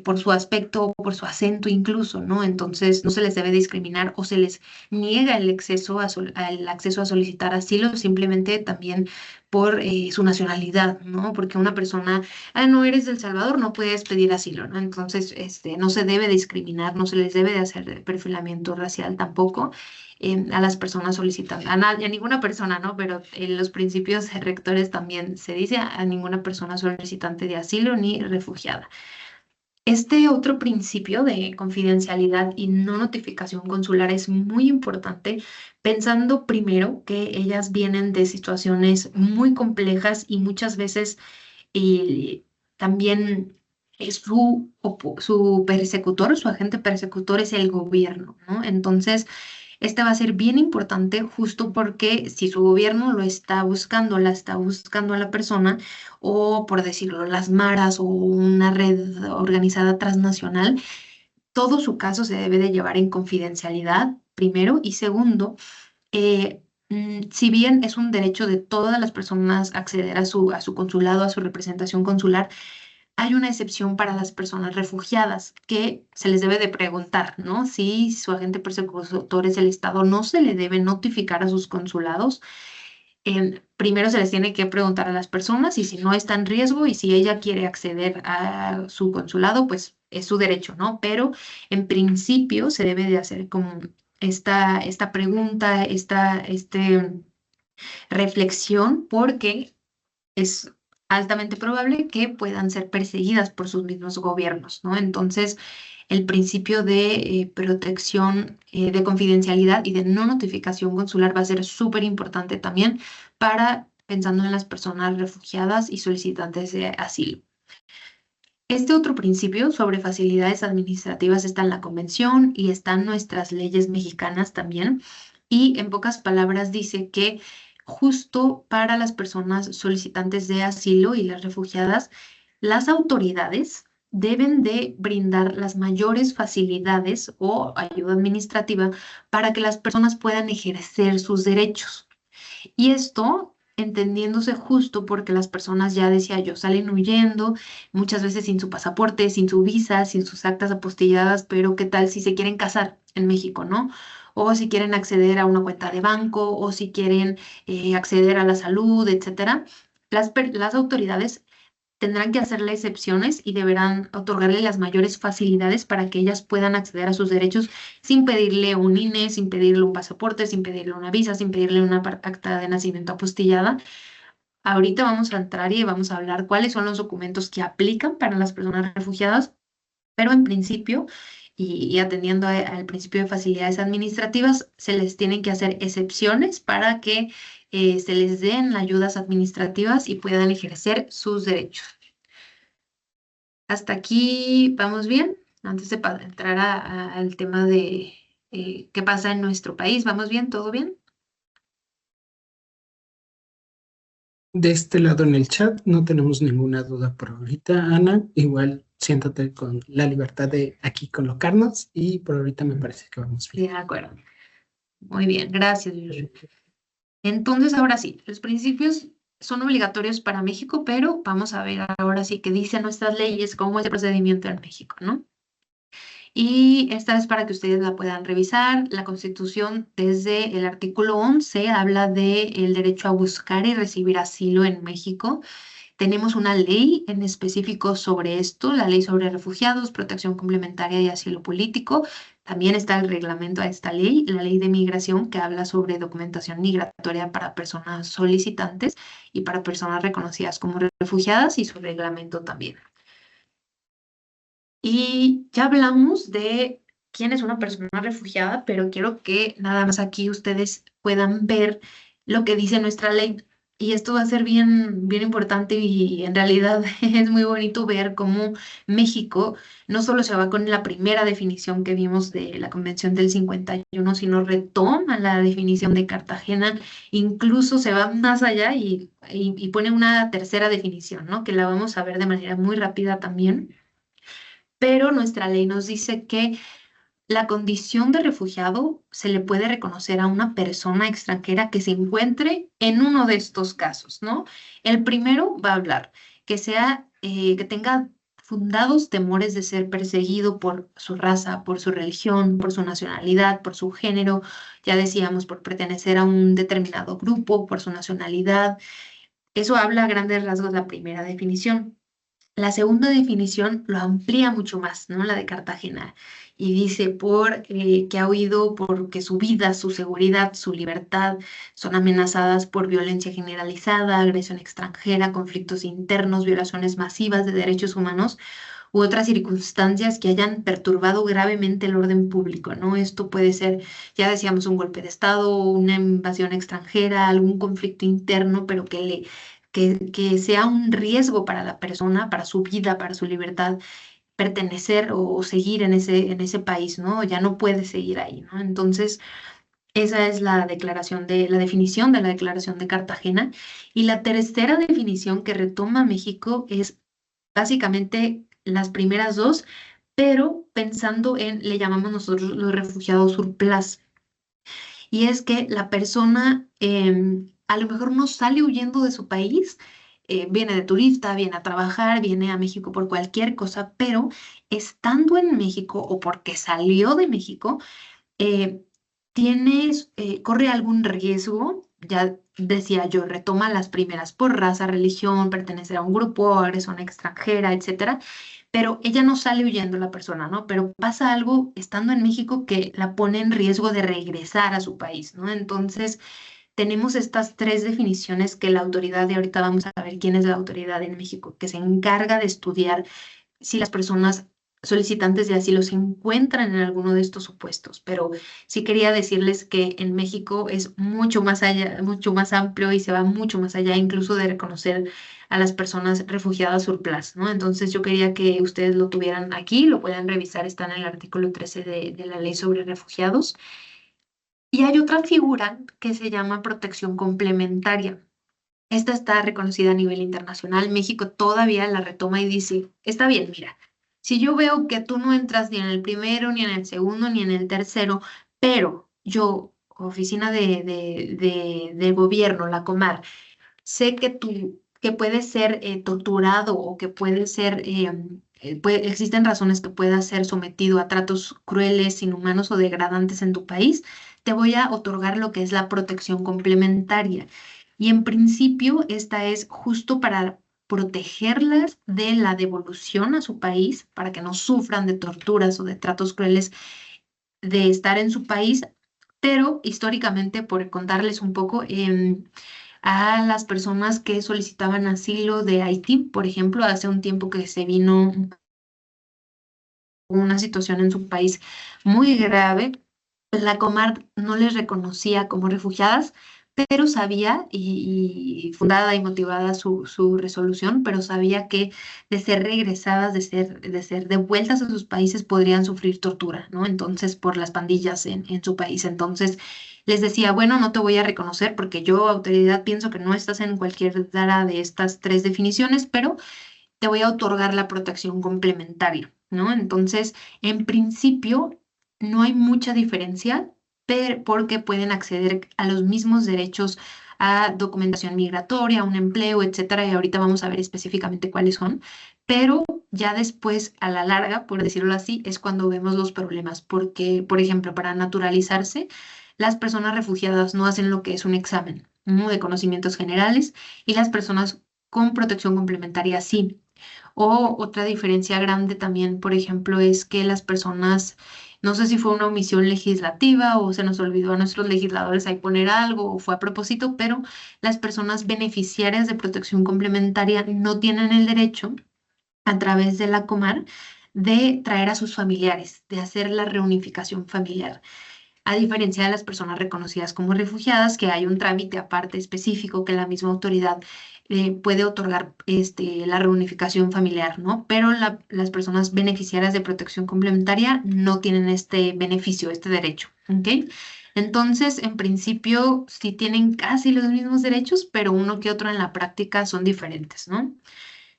por su aspecto, por su acento incluso, ¿no? Entonces, no se les debe discriminar o se les niega el acceso al acceso a solicitar asilo simplemente también por su nacionalidad, ¿no? Porque una persona, no eres del Salvador, no puedes pedir asilo, ¿no? Entonces, no se debe discriminar, no se les debe de hacer perfilamiento racial tampoco a las personas solicitando, a ninguna persona, ¿no? Pero en los principios rectores también se dice a ninguna persona solicitante de asilo ni refugiada. Este otro principio de confidencialidad y no notificación consular es muy importante, pensando primero que ellas vienen de situaciones muy complejas y muchas veces también su persecutor, su agente persecutor es el gobierno, ¿no? Entonces, este va a ser bien importante justo porque si su gobierno lo está buscando, la está buscando a la persona, o por decirlo, las maras o una red organizada transnacional, todo su caso se debe de llevar en confidencialidad, primero, y segundo, si bien es un derecho de todas las personas acceder a su consulado, a su representación consular, hay una excepción para las personas refugiadas que se les debe de preguntar, ¿no? Si su agente persecutor es el Estado, no se le debe notificar a sus consulados. Primero se les tiene que preguntar a las personas y si no está en riesgo y si ella quiere acceder a su consulado, pues es su derecho, ¿no? Pero en principio se debe de hacer como esta pregunta, reflexión, porque es altamente probable que puedan ser perseguidas por sus mismos gobiernos, ¿no? Entonces, el principio de protección, de confidencialidad y de no notificación consular va a ser súper importante también para pensando en las personas refugiadas y solicitantes de asilo. Este otro principio sobre facilidades administrativas está en la Convención y está en nuestras leyes mexicanas también. Y en pocas palabras dice que justo para las personas solicitantes de asilo y las refugiadas, las autoridades deben de brindar las mayores facilidades o ayuda administrativa para que las personas puedan ejercer sus derechos. Y esto entendiéndose justo porque las personas, ya decía yo, salen huyendo, muchas veces sin su pasaporte, sin su visa, sin sus actas apostilladas, pero ¿qué tal si se quieren casar en México, ¿no? O si quieren acceder a una cuenta de banco, o si quieren acceder a la salud, etcétera. Las autoridades tendrán que hacerle excepciones y deberán otorgarle las mayores facilidades para que ellas puedan acceder a sus derechos sin pedirle un INE, sin pedirle un pasaporte, sin pedirle una visa, sin pedirle una acta de nacimiento apostillada. Ahorita vamos a entrar y vamos a hablar cuáles son los documentos que aplican para las personas refugiadas, pero en principio, y atendiendo al principio de facilidades administrativas, se les tienen que hacer excepciones para que se les den ayudas administrativas y puedan ejercer sus derechos. Hasta aquí vamos bien. Antes de entrar al tema de qué pasa en nuestro país, ¿vamos bien? ¿Todo bien? De este lado en el chat no tenemos ninguna duda por ahorita, Ana. Igual siéntate con la libertad de aquí colocarnos y por ahorita me parece que vamos Sí, bien. de acuerdo. Muy bien, gracias, Joshua. Entonces, ahora sí, los principios son obligatorios para México, pero vamos a ver ahora sí qué dicen nuestras leyes, cómo es el procedimiento en México, ¿no? Y esta es para que ustedes la puedan revisar. La Constitución, desde el artículo 11, habla del derecho a buscar y recibir asilo en México. Tenemos una ley en específico sobre esto, la Ley sobre Refugiados, Protección Complementaria y Asilo Político. También está el reglamento a esta ley, la Ley de Migración, que habla sobre documentación migratoria para personas solicitantes y para personas reconocidas como refugiadas, y su reglamento también. Y ya hablamos de quién es una persona refugiada, pero quiero que nada más aquí ustedes puedan ver lo que dice nuestra ley. Y esto va a ser bien, bien importante, y en realidad es muy bonito ver cómo México no solo se va con la primera definición que vimos de la Convención del 51, sino retoma la definición de Cartagena, incluso se va más allá y pone una tercera definición, ¿no? Que la vamos a ver de manera muy rápida también. Pero nuestra ley nos dice que la condición de refugiado se le puede reconocer a una persona extranjera que se encuentre en uno de estos casos, ¿no? El primero va a hablar que tenga fundados temores de ser perseguido por su raza, por su religión, por su nacionalidad, por su género, ya decíamos, por pertenecer a un determinado grupo, por su nacionalidad. Eso habla a grandes rasgos la primera definición. La segunda definición lo amplía mucho más, ¿no? La de Cartagena. Y dice que ha huido porque su vida, su seguridad, su libertad son amenazadas por violencia generalizada, agresión extranjera, conflictos internos, violaciones masivas de derechos humanos u otras circunstancias que hayan perturbado gravemente el orden público, ¿no? Esto puede ser, ya decíamos, un golpe de Estado, una invasión extranjera, algún conflicto interno, pero que sea un riesgo para la persona, para su vida, para su libertad, pertenecer o seguir en ese país, ¿no? Ya no puede seguir ahí, ¿no? Entonces, esa es la definición de la Declaración de Cartagena. Y la tercera definición que retoma México es básicamente las primeras dos, pero pensando le llamamos nosotros los refugiados surplus. Y es que la persona a lo mejor no sale huyendo de su país, viene de turista, viene a trabajar, viene a México por cualquier cosa, pero estando en México o porque salió de México, eh, corre algún riesgo. Ya decía yo, retoma las primeras por raza, religión, pertenecer a un grupo, agresión extranjera, etcétera. Pero ella no sale huyendo la persona, ¿no? Pero pasa algo estando en México que la pone en riesgo de regresar a su país, ¿no? Entonces, tenemos estas tres definiciones que la autoridad, de ahorita vamos a ver quién es la autoridad en México, que se encarga de estudiar si las personas solicitantes de asilo se encuentran en alguno de estos supuestos. Pero sí quería decirles que en México es mucho más allá, mucho más amplio, y se va mucho más allá incluso de reconocer a las personas refugiadas surplus, ¿no? Entonces yo quería que ustedes lo tuvieran aquí, lo puedan revisar, está en el artículo 13 de la Ley sobre Refugiados. Y hay otra figura que se llama protección complementaria. Esta está reconocida a nivel internacional. México todavía la retoma y dice, está bien, mira, si yo veo que tú no entras ni en el primero, ni en el segundo, ni en el tercero, pero yo, oficina de gobierno, la Comar, sé que puedes ser torturado o que puedes ser, existen razones que puedas ser sometido a tratos crueles, inhumanos o degradantes en tu país, te voy a otorgar lo que es la protección complementaria. Y en principio, esta es justo para protegerlas de la devolución a su país, para que no sufran de torturas o de tratos crueles de estar en su país, pero históricamente, por contarles un poco, a las personas que solicitaban asilo de Haití, por ejemplo, hace un tiempo que se vino una situación en su país muy grave, la Comar no les reconocía como refugiadas, pero sabía, y fundada y motivada su resolución, pero sabía que de ser regresadas, de ser devueltas a sus países, podrían sufrir tortura, ¿no? Entonces, por las pandillas en su país. Entonces, les decía, bueno, no te voy a reconocer porque yo, autoridad, pienso que no estás en cualquier de estas tres definiciones, pero te voy a otorgar la protección complementaria, ¿no? Entonces, en principio, no hay mucha diferencia, porque pueden acceder a los mismos derechos a documentación migratoria, a un empleo, etcétera, y ahorita vamos a ver específicamente cuáles son, pero ya después, a la larga, por decirlo así, es cuando vemos los problemas, porque, por ejemplo, para naturalizarse, las personas refugiadas no hacen lo que es un examen, ¿no?, de conocimientos generales, y las personas con protección complementaria sí. O otra diferencia grande también, por ejemplo, es que las personas, no sé si fue una omisión legislativa o se nos olvidó a nuestros legisladores ahí poner algo o fue a propósito, pero las personas beneficiarias de protección complementaria no tienen el derecho, a través de la Comar, de traer a sus familiares, de hacer la reunificación familiar. A diferencia de las personas reconocidas como refugiadas, que hay un trámite aparte específico que la misma autoridad puede otorgar la reunificación familiar, ¿no? Pero las personas beneficiarias de protección complementaria no tienen este beneficio, este derecho, ¿ok? Entonces, en principio, sí tienen casi los mismos derechos, pero uno que otro en la práctica son diferentes, ¿no?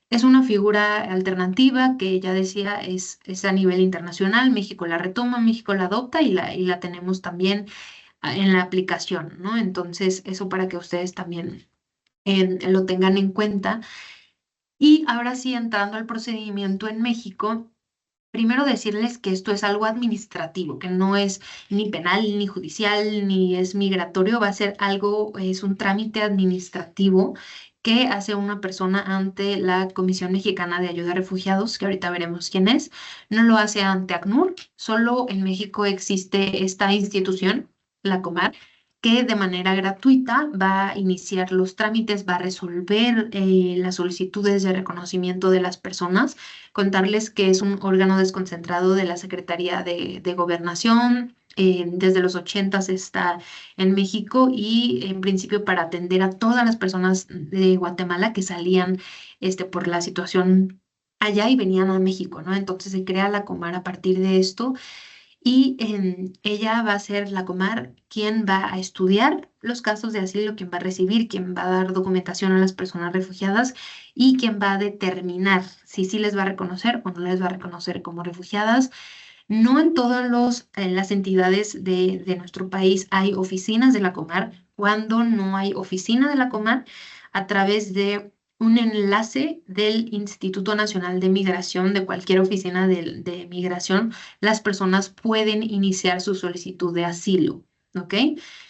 Es una figura alternativa que ya decía es a nivel internacional. México la retoma, México la adopta y la tenemos también en la aplicación, ¿no? Entonces, eso para que ustedes también lo tengan en cuenta. Y ahora sí, entrando al procedimiento en México, primero decirles que esto es algo administrativo, que no es ni penal, ni judicial, ni es migratorio, va a ser algo, es un trámite administrativo que hace una persona ante la Comisión Mexicana de Ayuda a Refugiados, que ahorita veremos quién es. No lo hace ante ACNUR, solo en México existe esta institución, la Comar, que de manera gratuita va a iniciar los trámites, va a resolver las solicitudes de reconocimiento de las personas. Contarles que es un órgano desconcentrado de la Secretaría de Gobernación. Desde los 80 está en México y en principio para atender a todas las personas de Guatemala que salían por la situación allá y venían a México, ¿no? Entonces se crea la Comar a partir de esto y ella va a ser la Comar quien va a estudiar los casos de asilo, quien va a recibir, quien va a dar documentación a las personas refugiadas y quien va a determinar si sí les va a reconocer o no les va a reconocer como refugiadas. No en todas las entidades de nuestro país hay oficinas de la Comar. Cuando no hay oficina de la Comar, a través de un enlace del Instituto Nacional de Migración, de cualquier oficina de migración, las personas pueden iniciar su solicitud de asilo, ¿ok?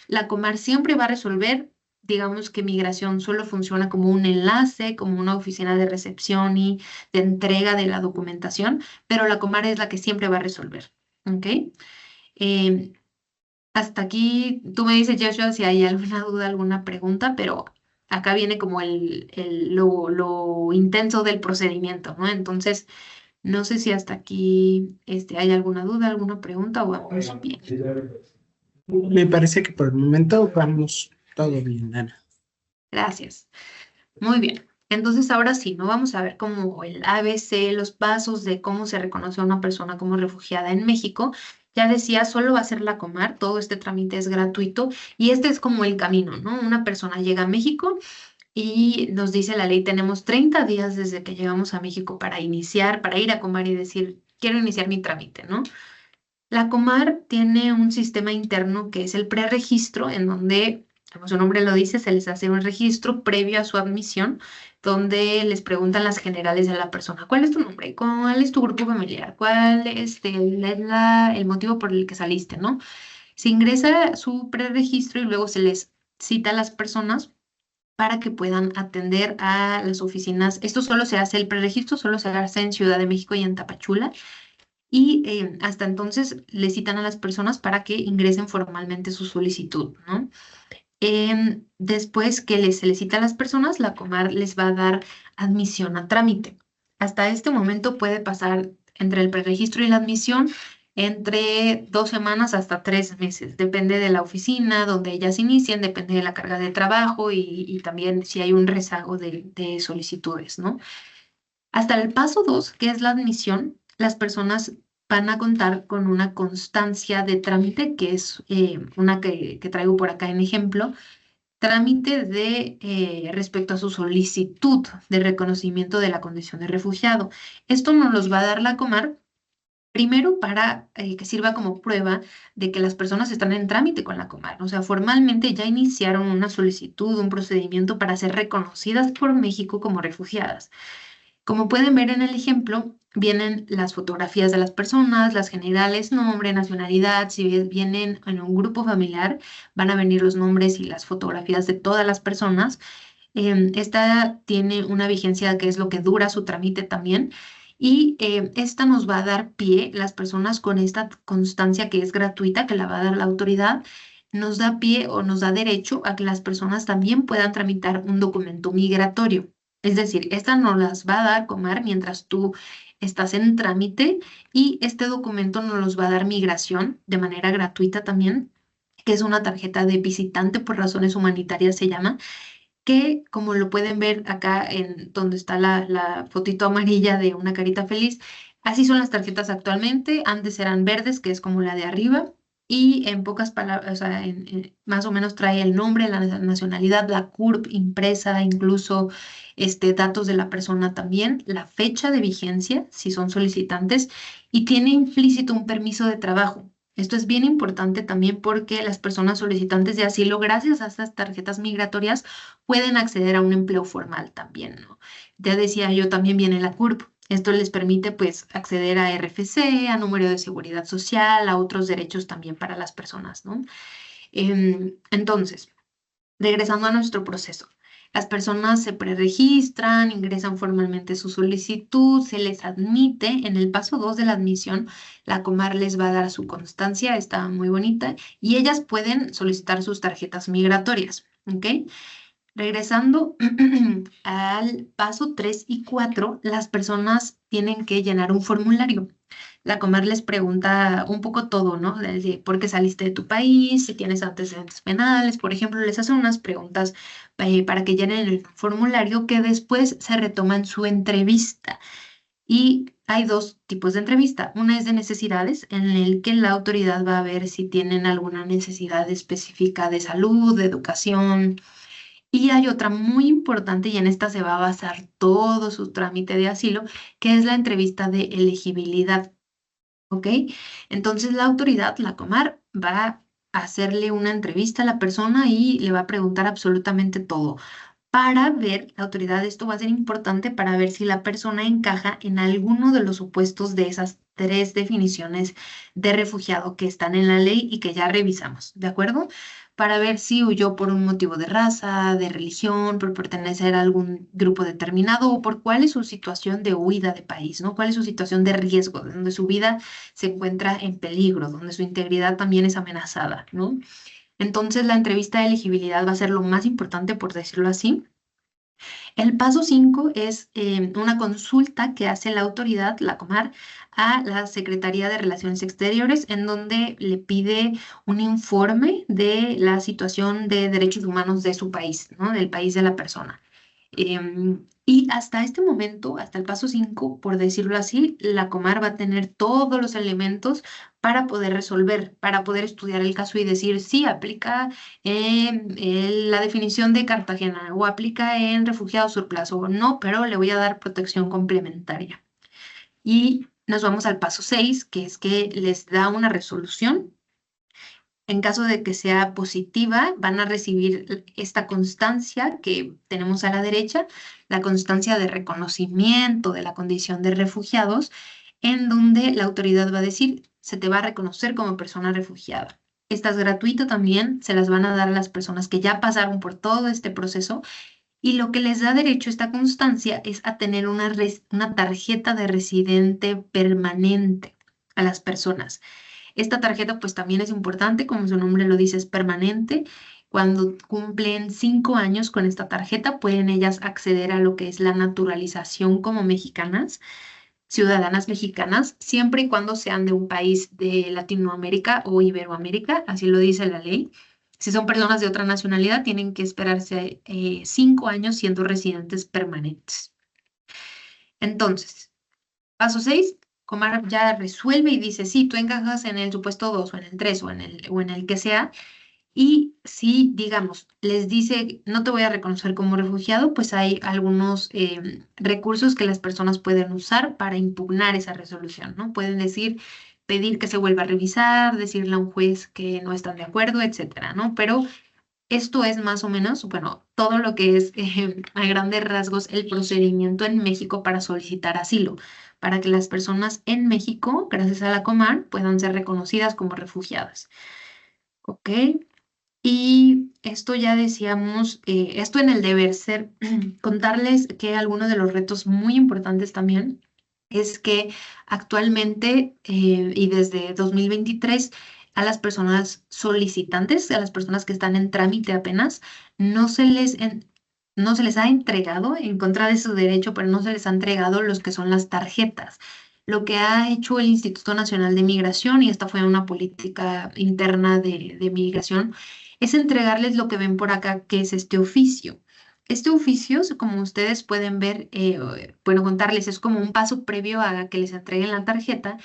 La Comar siempre va a resolver. Digamos que migración solo funciona como un enlace, como una oficina de recepción y de entrega de la documentación, pero la Comar es la que siempre va a resolver, ¿ok? Eh, Hasta aquí, tú me dices, Joshua, si hay alguna duda, alguna pregunta, pero acá viene como lo intenso del procedimiento, ¿no? Entonces, no sé si hasta aquí hay alguna duda, alguna pregunta o vamos bien. Me parece que por el momento vamos todo bien, Ana. Gracias. Muy bien. Entonces, ahora sí, ¿no? Vamos a ver como el ABC, los pasos de cómo se reconoce a una persona como refugiada en México. Ya decía, solo va a ser la Comar, todo este trámite es gratuito y este es como el camino, ¿no? Una persona llega a México y nos dice la ley, tenemos 30 días desde que llegamos a México para iniciar, para ir a Comar y decir, quiero iniciar mi trámite, ¿no? La Comar tiene un sistema interno que es el preregistro, en donde como su nombre lo dice, se les hace un registro previo a su admisión, donde les preguntan las generales de la persona. ¿Cuál es tu nombre? ¿Cuál es tu grupo familiar? ¿Cuál es el motivo por el que saliste, ¿no? Se ingresa su preregistro y luego se les cita a las personas para que puedan atender a las oficinas. Esto solo se hace, el preregistro solo se hace en Ciudad de México y en Tapachula. Y hasta entonces le citan a las personas para que ingresen formalmente su solicitud, ¿no? Después que se les cita a las personas, la Comar les va a dar admisión a trámite. Hasta este momento puede pasar entre el preregistro y la admisión entre 2 semanas hasta 3 meses. Depende de la oficina donde ellas inicien, depende de la carga de trabajo y también si hay un rezago de solicitudes, ¿no? Hasta el paso 2, que es la admisión, las personas van a contar con una constancia de trámite, que es una que traigo por acá en ejemplo, trámite de respecto a su solicitud de reconocimiento de la condición de refugiado. Esto nos los va a dar la Comar primero para que sirva como prueba de que las personas están en trámite con la Comar. O sea, formalmente ya iniciaron una solicitud, un procedimiento para ser reconocidas por México como refugiadas. Como pueden ver en el ejemplo, vienen las fotografías de las personas, las generales, nombre, nacionalidad. Si vienen en un grupo familiar, van a venir los nombres y las fotografías de todas las personas. Esta tiene una vigencia que es lo que dura su trámite también. Y esta nos va a dar pie, las personas con esta constancia que es gratuita, que la va a dar la autoridad, nos da pie o nos da derecho a que las personas también puedan tramitar un documento migratorio. Es decir, esta nos las va a dar Comar mientras tú estás en trámite y este documento nos los va a dar Migración de manera gratuita también, que es una tarjeta de visitante por razones humanitarias se llama, que como lo pueden ver acá en donde está la fotito amarilla de una carita feliz, así son las tarjetas actualmente. Antes eran verdes, que es como la de arriba, y en pocas palabras, o sea, más o menos trae el nombre, la nacionalidad, la CURP impresa, incluso datos de la persona también, la fecha de vigencia, si son solicitantes, y tiene implícito un permiso de trabajo. Esto es bien importante también porque las personas solicitantes de asilo, gracias a estas tarjetas migratorias, pueden acceder a un empleo formal también, ¿no? Ya decía yo, también viene la CURP. Esto les permite, pues, acceder a RFC, a número de seguridad social, a otros derechos también para las personas, ¿no? Entonces, regresando a nuestro proceso. Las personas se preregistran, ingresan formalmente su solicitud, se les admite. En el paso 2 de la admisión, la Comar les va a dar su constancia, está muy bonita, y ellas pueden solicitar sus tarjetas migratorias, ¿ok? Regresando al paso 3 y 4, las personas tienen que llenar un formulario. La Comar les pregunta un poco todo, ¿no? Desde por qué saliste de tu país, si tienes antecedentes penales, por ejemplo, les hace unas preguntas para que llenen el formulario que después se retoma en su entrevista. Y hay dos tipos de entrevista. Una es de necesidades, en el que la autoridad va a ver si tienen alguna necesidad específica de salud, de educación. Y hay otra muy importante, y en esta se va a basar todo su trámite de asilo, que es la entrevista de elegibilidad. ¿Ok? Entonces la autoridad, la Comar, va a hacerle una entrevista a la persona y le va a preguntar absolutamente todo para ver, la autoridad, esto va a ser importante para ver si la persona encaja en alguno de los supuestos de esas 3 definiciones de refugiado que están en la ley y que ya revisamos, ¿de acuerdo? Para ver si huyó por un motivo de raza, de religión, por pertenecer a algún grupo determinado o por cuál es su situación de huida de país, ¿no? ¿Cuál es su situación de riesgo, donde su vida se encuentra en peligro, donde su integridad también es amenazada, ¿no? Entonces, la entrevista de elegibilidad va a ser lo más importante, por decirlo así. El paso 5 es una consulta que hace la autoridad, la Comar, a la Secretaría de Relaciones Exteriores, en donde le pide un informe de la situación de derechos humanos de su país, ¿no? Del país de la persona. Y hasta este momento, hasta el paso 5, por decirlo así, la Comar va a tener todos los elementos para poder resolver, para poder estudiar el caso y decir si aplica en la definición de Cartagena o aplica en refugiado surplazo o no, pero le voy a dar protección complementaria. Y nos vamos al paso 6, que es que les da una resolución En caso de que sea positiva, van a recibir esta constancia que tenemos a la derecha, la constancia de reconocimiento de la condición de refugiados, en donde la autoridad va a decir, se te va a reconocer como persona refugiada. Esta es gratuita también, se las van a dar a las personas que ya pasaron por todo este proceso y lo que les da derecho a esta constancia es a tener una tarjeta de residente permanente a las personas. Esta tarjeta pues también es importante, como su nombre lo dice, es permanente. Cuando cumplen 5 años con esta tarjeta, pueden ellas acceder a lo que es la naturalización como mexicanas, ciudadanas mexicanas, siempre y cuando sean de un país de Latinoamérica o Iberoamérica, así lo dice la ley. Si son personas de otra nacionalidad, tienen que esperarse 5 años siendo residentes permanentes. Entonces, paso 6, Comar ya resuelve y dice, sí, tú encajas en el supuesto 2 o en el 3 o en el que sea. Y si, digamos, les dice, no te voy a reconocer como refugiado, pues hay algunos recursos que las personas pueden usar para impugnar esa resolución, ¿no? Pueden decir, pedir que se vuelva a revisar, decirle a un juez que no están de acuerdo, etcétera, ¿no? Pero esto es más o menos, bueno, todo lo que es a grandes rasgos el procedimiento en México para solicitar asilo, para que las personas en México, gracias a la Comar, puedan ser reconocidas como refugiadas. ¿Ok? Y esto ya decíamos, esto en el deber ser, contarles que algunos de los retos muy importantes también es que actualmente y desde 2023 a las personas solicitantes, a las personas que están en trámite apenas, no se les ha entregado, en contra de su derecho, pero no se les ha entregado los que son las tarjetas. Lo que ha hecho el Instituto Nacional de Migración, y esta fue una política interna de migración, es entregarles lo que ven por acá, que es este oficio. Este oficio, como ustedes pueden ver, bueno, contarles, es como un paso previo a que les entreguen la tarjeta,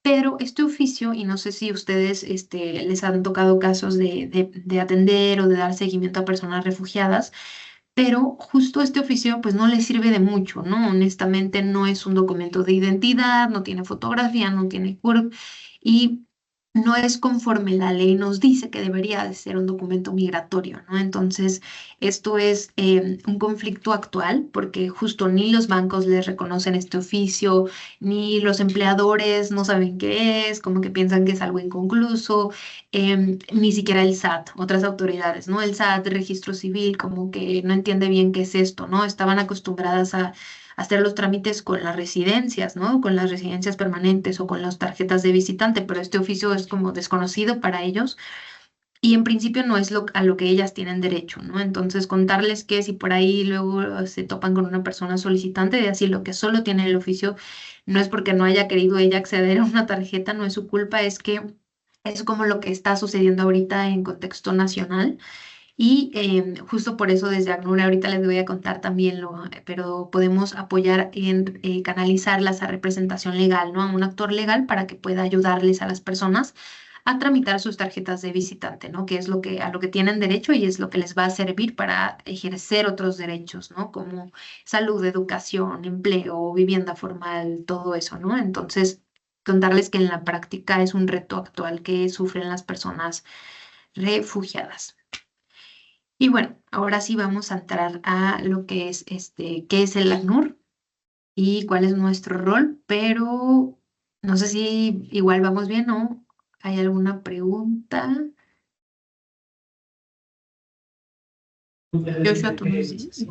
pero este oficio, y no sé si ustedes les han tocado casos de atender o de dar seguimiento a personas refugiadas, pero justo este oficio pues no les sirve de mucho, ¿no? Honestamente no es un documento de identidad, no tiene fotografía, no tiene CURP y no es conforme la ley nos dice que debería de ser un documento migratorio, ¿no? Entonces, esto es un conflicto actual porque justo ni los bancos les reconocen este oficio, ni los empleadores no saben qué es, como que piensan que es algo inconcluso, ni siquiera el SAT, otras autoridades, ¿no? El SAT, Registro Civil, como que no entiende bien qué es esto, ¿no? Estaban acostumbradas a hacer los trámites con las residencias, ¿no? Con las residencias permanentes o con las tarjetas de visitante, pero este oficio es como desconocido para ellos y en principio no es a lo que ellas tienen derecho, ¿no? Entonces contarles que si por ahí luego se topan con una persona solicitante de asilo que solo tiene el oficio, no es porque no haya querido ella acceder a una tarjeta, no es su culpa, es que es como lo que está sucediendo ahorita en contexto nacional. Y justo por eso desde ACNUR ahorita les voy a contar también pero podemos apoyar en canalizarlas a representación legal, ¿no? A un actor legal para que pueda ayudarles a las personas a tramitar sus tarjetas de visitante, ¿no? Que es a lo que tienen derecho y es lo que les va a servir para ejercer otros derechos, ¿no? Como salud, educación, empleo, vivienda formal, todo eso, ¿no? Entonces, contarles que en la práctica es un reto actual que sufren las personas refugiadas. Y bueno, ahora sí vamos a entrar a lo que es qué es el ACNUR y cuál es nuestro rol, pero no sé si igual vamos bien o hay alguna pregunta. Joshua, tú nos dices.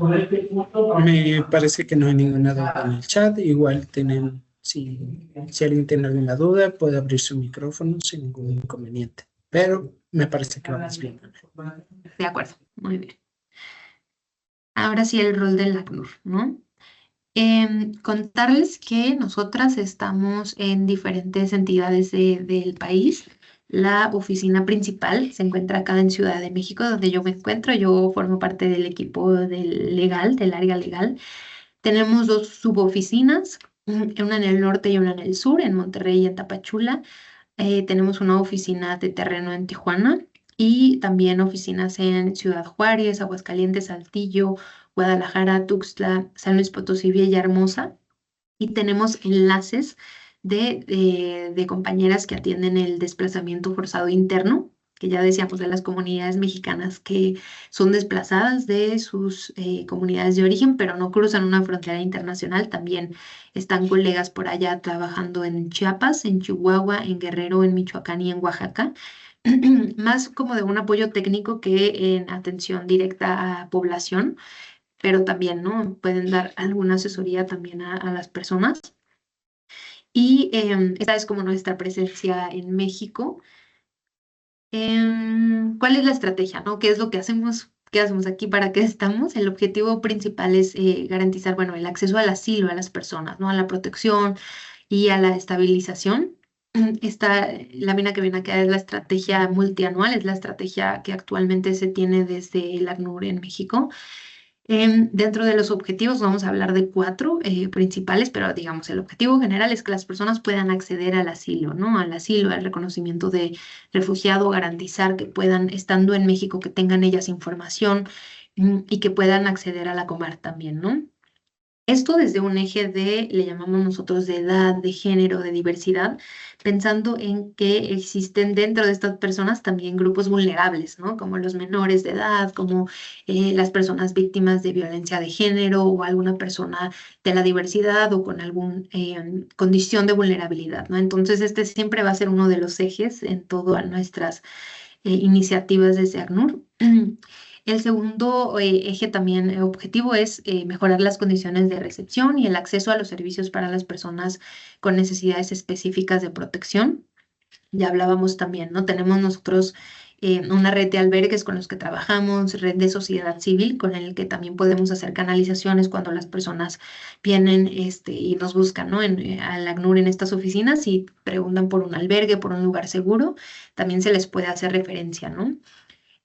Me parece que no hay ninguna duda en el chat. Igual tienen, si alguien tiene alguna duda, puede abrir su micrófono sin ningún inconveniente. Pero me parece que vamos bien. De acuerdo, muy bien. Ahora sí el rol del ACNUR, ¿no? Contarles que nosotras estamos en diferentes entidades del país. La oficina principal se encuentra acá en Ciudad de México, donde yo me encuentro. Yo formo parte del equipo del área legal. Tenemos 2 suboficinas, una en el norte y una en el sur, en Monterrey y en Tapachula. Tenemos una oficina de terreno en Tijuana y también oficinas en Ciudad Juárez, Aguascalientes, Saltillo, Guadalajara, Tuxtla, San Luis Potosí, Villahermosa. Y tenemos enlaces de compañeras que atienden el desplazamiento forzado interno. que ya decíamos de las comunidades mexicanas que son desplazadas de sus comunidades de origen, pero no cruzan una frontera internacional. También están colegas por allá trabajando en Chiapas, en Chihuahua, en Guerrero, en Michoacán y en Oaxaca. Más como de un apoyo técnico que en atención directa a población, pero también, ¿no? Pueden dar alguna asesoría también a las personas. Y esta es como nuestra presencia en México. ¿Cuál es la estrategia, no? ¿Qué es lo que hacemos? ¿Qué hacemos aquí? ¿Para qué estamos? El objetivo principal es garantizar, bueno, el acceso al asilo a las personas, ¿no? A la protección y a la estabilización. Esta lámina que viene acá es la estrategia multianual, es la estrategia que actualmente se tiene desde el ACNUR en México. Dentro de los objetivos vamos a hablar de 4 principales, pero digamos, el objetivo general es que las personas puedan acceder al asilo, ¿no? Al asilo, al reconocimiento de refugiado, garantizar que puedan, estando en México, que tengan ellas información y que puedan acceder a la Comar también, ¿no? Esto desde un eje de, le llamamos nosotros de edad, de género, de diversidad, pensando en que existen dentro de estas personas también grupos vulnerables, ¿no? Como los menores de edad, como las personas víctimas de violencia de género o alguna persona de la diversidad o con alguna condición de vulnerabilidad, ¿no? Entonces, este siempre va a ser uno de los ejes en todas nuestras iniciativas desde ACNUR. El segundo eje también objetivo es mejorar las condiciones de recepción y el acceso a los servicios para las personas con necesidades específicas de protección. Ya hablábamos también, ¿no? Tenemos nosotros una red de albergues con los que trabajamos, red de sociedad civil con el que también podemos hacer canalizaciones cuando las personas vienen y nos buscan, ¿no? Al ACNUR en estas oficinas y preguntan por un albergue, por un lugar seguro, también se les puede hacer referencia, ¿no?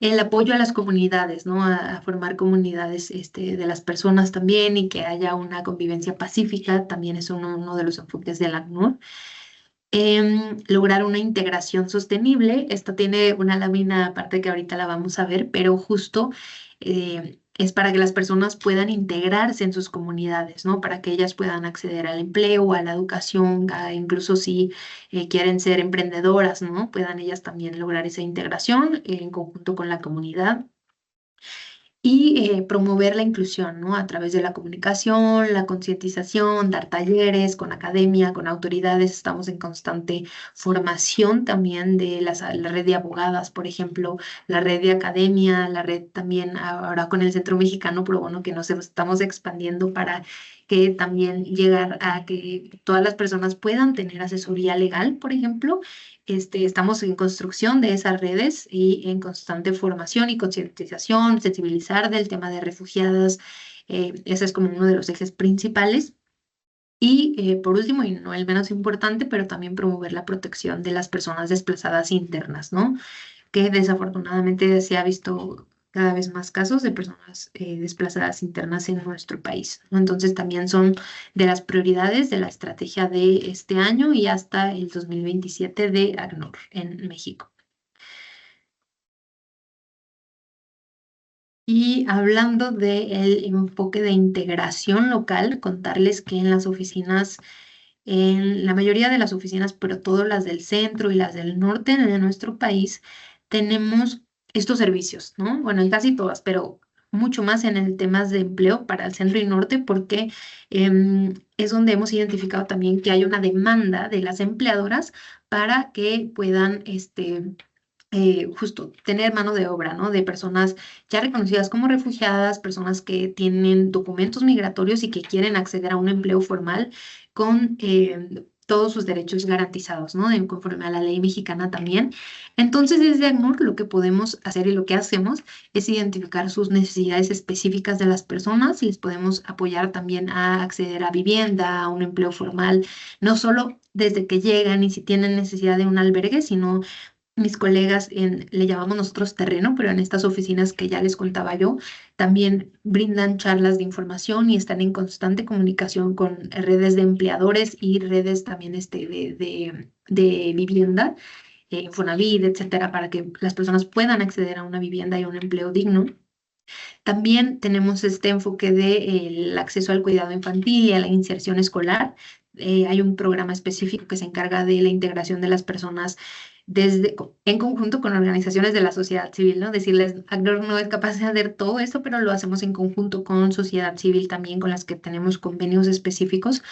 El apoyo a las comunidades, ¿no? A formar comunidades de las personas también y que haya una convivencia pacífica, también es uno de los enfoques del ACNUR. Lograr una integración sostenible. Esta tiene una lámina aparte que ahorita la vamos a ver, pero justo es para que las personas puedan integrarse en sus comunidades, ¿no? Para que ellas puedan acceder al empleo, a la educación, incluso si quieren ser emprendedoras, ¿no? Puedan ellas también lograr esa integración en conjunto con la comunidad. Y promover la inclusión, ¿no? A través de la comunicación, la concientización, dar talleres con academia, con autoridades. Estamos en constante formación también de la red de abogadas, por ejemplo, la red de academia, la red también ahora con el Centro Mexicano Pro Bono que nos estamos expandiendo para que también llegar a que todas las personas puedan tener asesoría legal, por ejemplo. Estamos en construcción de esas redes y en constante formación y concientización, sensibilizar del tema de refugiadas. Ese es como uno de los ejes principales. Y por último, y no el menos importante, pero también promover la protección de las personas desplazadas internas, ¿no? Que desafortunadamente se ha visto cada vez más casos de personas desplazadas internas en nuestro país, ¿no? Entonces también son de las prioridades de la estrategia de este año y hasta el 2027 de ACNUR en México. Y hablando del enfoque de integración local, contarles que en las oficinas, en la mayoría de las oficinas, pero todas las del centro y las del norte de nuestro país, tenemos estos servicios, ¿no? Bueno, en casi todas, pero mucho más en el temas de empleo para el centro y norte, porque es donde hemos identificado también que hay una demanda de las empleadoras para que puedan, justo tener mano de obra, ¿no? De personas ya reconocidas como refugiadas, personas que tienen documentos migratorios y que quieren acceder a un empleo formal con todos sus derechos garantizados, ¿no? Conforme a la ley mexicana también. Entonces, desde ACNUR lo que podemos hacer y lo que hacemos es identificar sus necesidades específicas de las personas y les podemos apoyar también a acceder a vivienda, a un empleo formal, no solo desde que llegan y si tienen necesidad de un albergue, sino mis colegas le llamamos nosotros terreno, pero en estas oficinas que ya les contaba yo, también brindan charlas de información y están en constante comunicación con redes de empleadores y redes también de vivienda, Infonavit, etcétera, para que las personas puedan acceder a una vivienda y a un empleo digno. También tenemos este enfoque del acceso al cuidado infantil y a la inserción escolar. Hay un programa específico que se encarga de la integración de las personas en conjunto con organizaciones de la sociedad civil, ¿no? Decirles, ACNUR no es capaz de hacer todo esto, pero lo hacemos en conjunto con sociedad civil también, con las que tenemos convenios específicos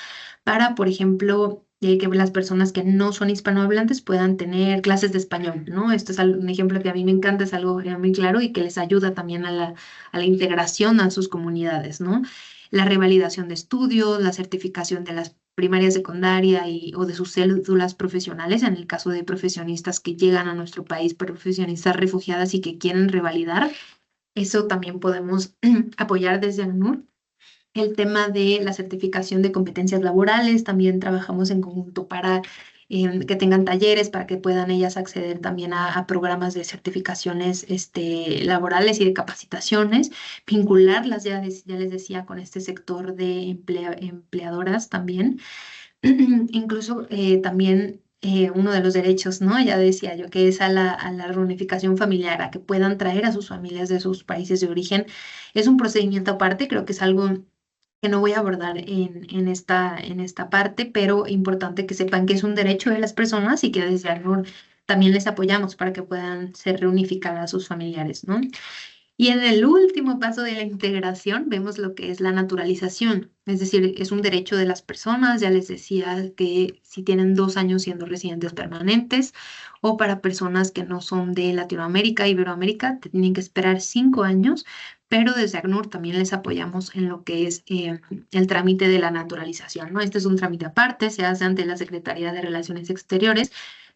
para, por ejemplo, que las personas que no son hispanohablantes puedan tener clases de español, ¿no? Esto es un ejemplo que a mí me encanta, es algo muy claro y que les ayuda también a la integración a sus comunidades, ¿no? La revalidación de estudios, la certificación de las primaria, secundaria o de sus cédulas profesionales, en el caso de profesionistas que llegan a nuestro país, profesionistas refugiadas y que quieren revalidar, eso también podemos apoyar desde ACNUR. El tema de la certificación de competencias laborales, también trabajamos en conjunto para que tengan talleres, para que puedan ellas acceder también a programas de certificaciones laborales y de capacitaciones, vincularlas, ya les decía, con este sector de empleadoras también. Incluso también uno de los derechos, ¿no? Ya decía yo, que es a la reunificación familiar, a que puedan traer a sus familias de sus países de origen. Es un procedimiento aparte, creo que es algo que no voy a abordar en esta parte, pero importante que sepan que es un derecho de las personas y que desde ACNUR también les apoyamos para que puedan ser reunificadas a sus familiares, ¿no? Y en el último paso de la integración vemos lo que es la naturalización, es decir, es un derecho de las personas, ya les decía que si tienen 2 años siendo residentes permanentes o para personas que no son de Latinoamérica, Iberoamérica, tienen que esperar 5 años, pero desde ACNUR también les apoyamos en lo que es el trámite de la naturalización, ¿no? Este es un trámite aparte, se hace ante la Secretaría de Relaciones Exteriores,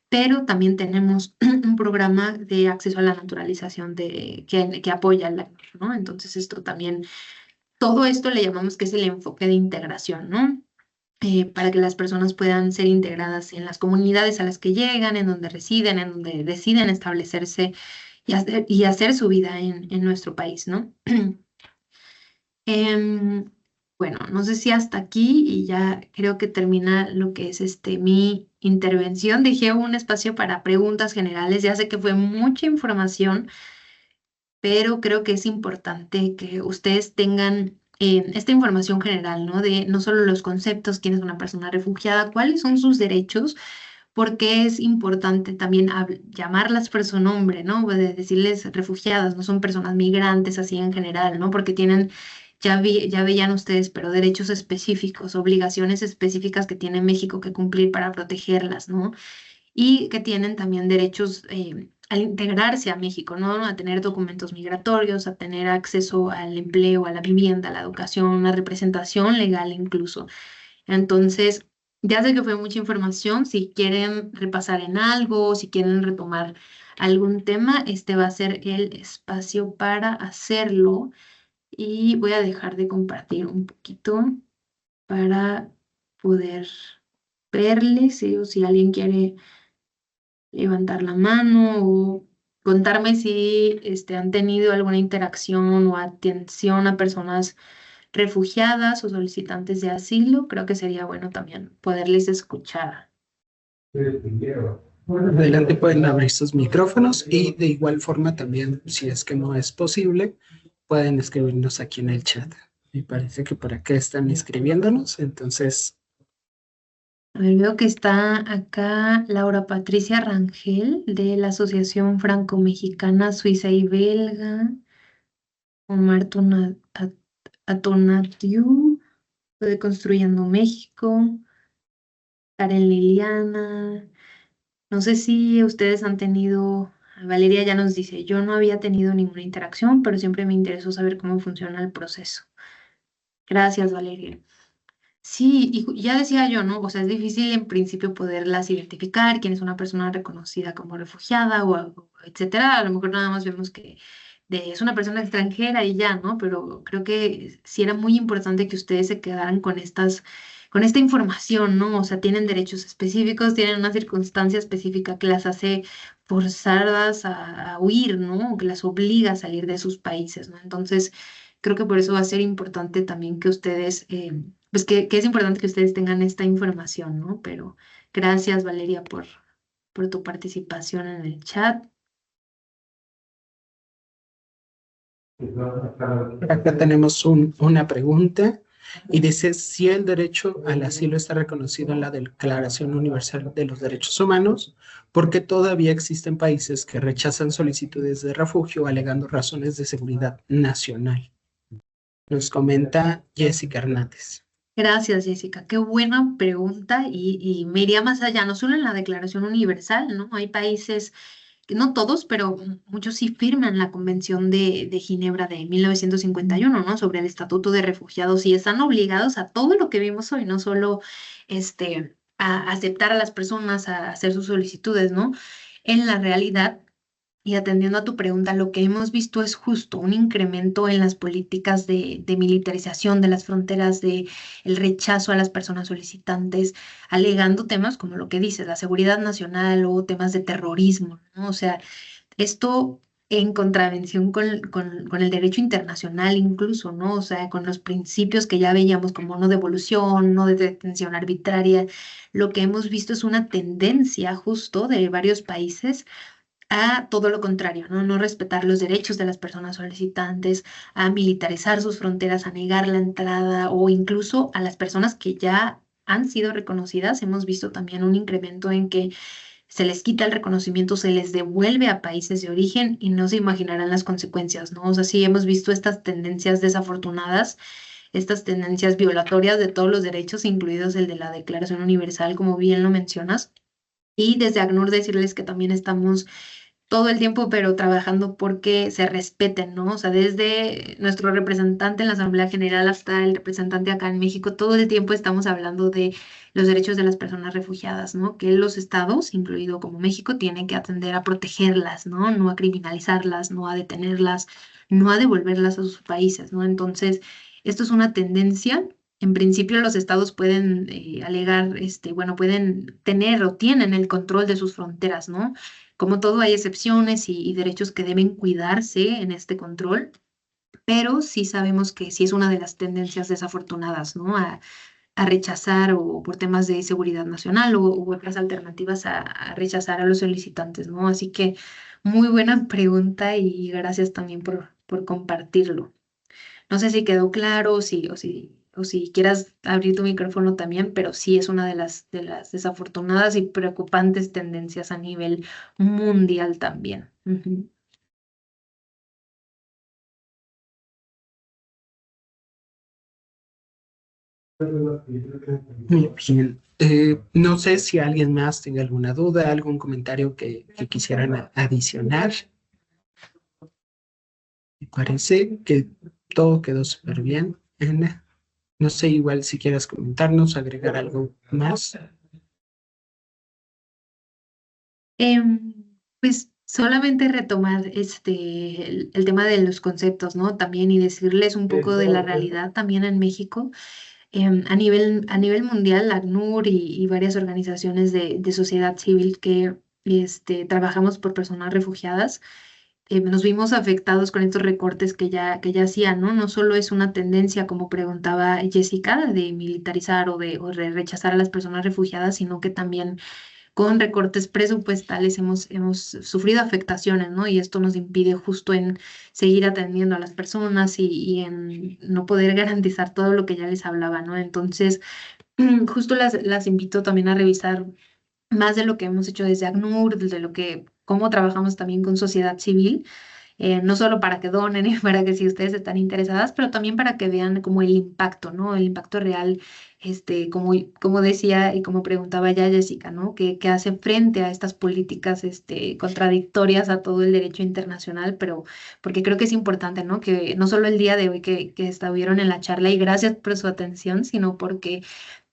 pero también tenemos un programa de acceso a la naturalización que apoya la ACNUR, ¿no? Entonces, esto también, todo esto le llamamos que es el enfoque de integración, ¿no? Para que las personas puedan ser integradas en las comunidades a las que llegan, en donde residen, en donde deciden establecerse y hacer su vida en nuestro país, ¿no? Em, bueno, no sé si hasta aquí y ya creo que termina lo que es mi intervención. Dejé un espacio para preguntas generales. Ya sé que fue mucha información, pero creo que es importante que ustedes tengan esta información general, ¿no? De no solo los conceptos, quién es una persona refugiada, cuáles son sus derechos, porque es importante también llamarlas por su nombre, ¿no? De decirles refugiadas, no son personas migrantes así en general, ¿no? Porque tienen, ya veían ustedes, pero derechos específicos, obligaciones específicas que tiene México que cumplir para protegerlas, ¿no? Y que tienen también derechos al integrarse a México, ¿no? A tener documentos migratorios, a tener acceso al empleo, a la vivienda, a la educación, a representación legal incluso. Entonces, ya sé que fue mucha información. Si quieren repasar en algo, si quieren retomar algún tema, este va a ser el espacio para hacerlo. Y voy a dejar de compartir un poquito para poder verles, o si alguien quiere levantar la mano o contarme si han tenido alguna interacción o atención a personas refugiadas o solicitantes de asilo. Creo que sería bueno también poderles escuchar. Adelante, pueden abrir sus micrófonos y de igual forma también, si es que no es posible, pueden escribirnos aquí en el chat. Me parece que por acá están escribiéndonos, entonces, A ver, veo que está acá Laura Patricia Rangel de la Asociación Franco-Mexicana Suiza y Belga, Omar Atonatiu de Construyendo México, Karen Liliana. No sé si ustedes han tenido, Valeria ya nos dice, yo no había tenido ninguna interacción, pero siempre me interesó saber cómo funciona el proceso. Gracias, Valeria. Sí, y ya decía yo, ¿no? O sea, es difícil en principio poderlas identificar, quién es una persona reconocida como refugiada o etcétera. A lo mejor nada más vemos que es una persona extranjera y ya, ¿no? Pero creo que sí era muy importante que ustedes se quedaran con esta información, ¿no? O sea, tienen derechos específicos, tienen una circunstancia específica que las hace forzadas a huir, ¿no? O que las obliga a salir de sus países, ¿no? Entonces, creo que por eso va a ser importante también que ustedes pues que es importante que ustedes tengan esta información, ¿no? Pero gracias, Valeria, por tu participación en el chat. Acá tenemos una pregunta y dice si el derecho al asilo está reconocido en la Declaración Universal de los Derechos Humanos, ¿por qué todavía existen países que rechazan solicitudes de refugio alegando razones de seguridad nacional? Nos comenta Jessica Hernández. Gracias, Jessica. Qué buena pregunta y me iría más allá, no solo en la Declaración Universal, ¿no? Hay países, que no todos, pero muchos sí firman la Convención de Ginebra de 1951, ¿no? Sobre el Estatuto de Refugiados y están obligados a todo lo que vimos hoy, no solo a aceptar a las personas, a hacer sus solicitudes, ¿no? En la realidad. Y atendiendo a tu pregunta, lo que hemos visto es justo un incremento en las políticas de militarización de las fronteras, de el rechazo a las personas solicitantes, alegando temas como lo que dices, la seguridad nacional o temas de terrorismo, ¿no? O sea, esto en contravención con el derecho internacional incluso, ¿no? O sea, con los principios que ya veíamos como no devolución, no de detención arbitraria, lo que hemos visto es una tendencia justo de varios países a todo lo contrario, ¿no? No respetar los derechos de las personas solicitantes, a militarizar sus fronteras, a negar la entrada o incluso a las personas que ya han sido reconocidas. Hemos visto también un incremento en que se les quita el reconocimiento, se les devuelve a países de origen y no se imaginarán las consecuencias, ¿no? O sea, sí hemos visto estas tendencias desafortunadas, estas tendencias violatorias de todos los derechos, incluidos el de la Declaración Universal, como bien lo mencionas. Y desde ACNUR decirles que también estamos todo el tiempo, pero trabajando porque se respeten, ¿no? O sea, desde nuestro representante en la Asamblea General hasta el representante acá en México, todo el tiempo estamos hablando de los derechos de las personas refugiadas, ¿no? Que los estados, incluido como México, tienen que atender a protegerlas, ¿no? No a criminalizarlas, no a detenerlas, no a devolverlas a sus países, ¿no? Entonces, esto es una tendencia. En principio, los estados pueden alegar, bueno, pueden tener o tienen el control de sus fronteras, ¿no? Como todo, hay excepciones y derechos que deben cuidarse en este control, pero sí sabemos que sí es una de las tendencias desafortunadas, ¿no? A rechazar o por temas de seguridad nacional u otras alternativas a rechazar a los solicitantes, ¿no? Así que muy buena pregunta y gracias también por compartirlo. No sé si quedó claro o si quieras abrir tu micrófono también, pero sí es una de las desafortunadas y preocupantes tendencias a nivel mundial también. Ujú. Muy bien. No sé si alguien más tenga alguna duda, algún comentario que quisieran adicionar. Me parece que todo quedó súper bien. Ana, no sé, igual si quieras comentarnos, agregar algo más. Pues solamente retomar el tema de los conceptos, ¿no? También y decirles un poco de la realidad también en México. A nivel mundial, la ACNUR y varias organizaciones de sociedad civil que trabajamos por personas refugiadas, nos vimos afectados con estos recortes que ya hacían, ¿no? No solo es una tendencia, como preguntaba Jessica, de militarizar o de rechazar a las personas refugiadas, sino que también con recortes presupuestales hemos sufrido afectaciones, ¿no? Y esto nos impide justo en seguir atendiendo a las personas y en no poder garantizar todo lo que ya les hablaba, ¿no? Entonces, justo las invito también a revisar más de lo que hemos hecho desde ACNUR, desde cómo trabajamos también con sociedad civil, no solo para que donen y para que si ustedes están interesadas, pero también para que vean como el impacto, ¿no? El impacto real, como decía y como preguntaba ya Jessica, ¿no? Que hace frente a estas políticas, contradictorias a todo el derecho internacional, pero porque creo que es importante, ¿no? Que no solo el día de hoy que estuvieron en la charla y gracias por su atención, sino porque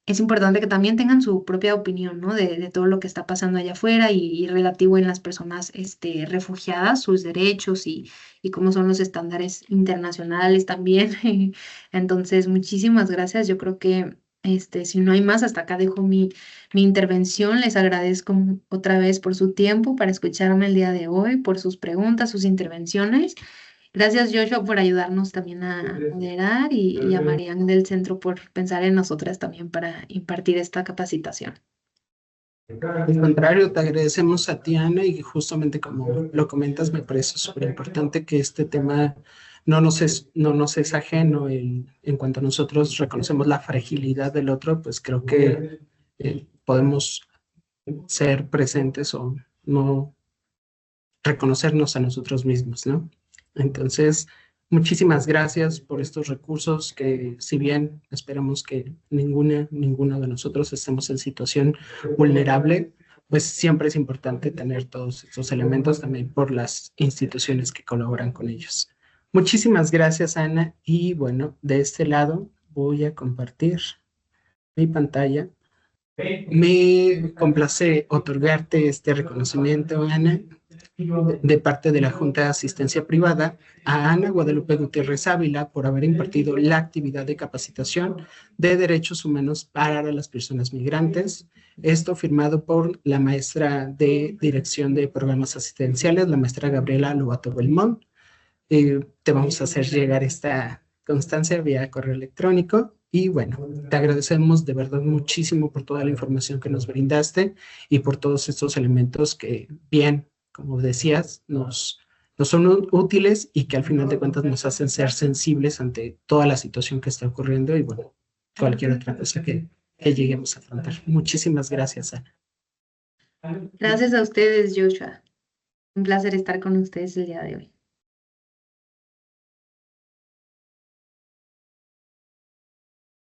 es importante que también tengan su propia opinión, ¿no? De todo lo que está pasando allá afuera y relativo en las personas refugiadas, sus derechos y cómo son los estándares internacionales también. Entonces, muchísimas gracias. Yo creo que si no hay más, hasta acá dejo mi intervención. Les agradezco otra vez por su tiempo para escucharme el día de hoy, por sus preguntas, sus intervenciones. Gracias, Joshua, por ayudarnos también a moderar y a Marian del centro por pensar en nosotras también para impartir esta capacitación. Al contrario, te agradecemos a ti, Ana, y justamente como lo comentas, me parece súper importante que este tema no nos es ajeno en cuanto nosotros reconocemos la fragilidad del otro, pues creo que podemos ser presentes o no reconocernos a nosotros mismos, ¿no? Entonces, muchísimas gracias por estos recursos que, si bien esperamos que ninguno de nosotros estemos en situación vulnerable, pues siempre es importante tener todos estos elementos también por las instituciones que colaboran con ellos. Muchísimas gracias, Ana. Y bueno, de este lado voy a compartir mi pantalla. Me complace otorgarte este reconocimiento, Ana, de parte de la Junta de Asistencia Privada a Ana Guadalupe Gutiérrez Ávila por haber impartido la actividad de capacitación de derechos humanos para las personas migrantes. Esto firmado por la maestra de Dirección de Programas Asistenciales, la maestra Gabriela Lobato Belmont. Te vamos a hacer llegar esta constancia vía correo electrónico. Y bueno, te agradecemos de verdad muchísimo por toda la información que nos brindaste y por todos estos elementos que, bien, como decías, nos son útiles y que al final de cuentas nos hacen ser sensibles ante toda la situación que está ocurriendo y bueno, cualquier otra cosa que lleguemos a afrontar. Muchísimas gracias, Ana. Gracias a ustedes, Joshua. Un placer estar con ustedes el día de hoy.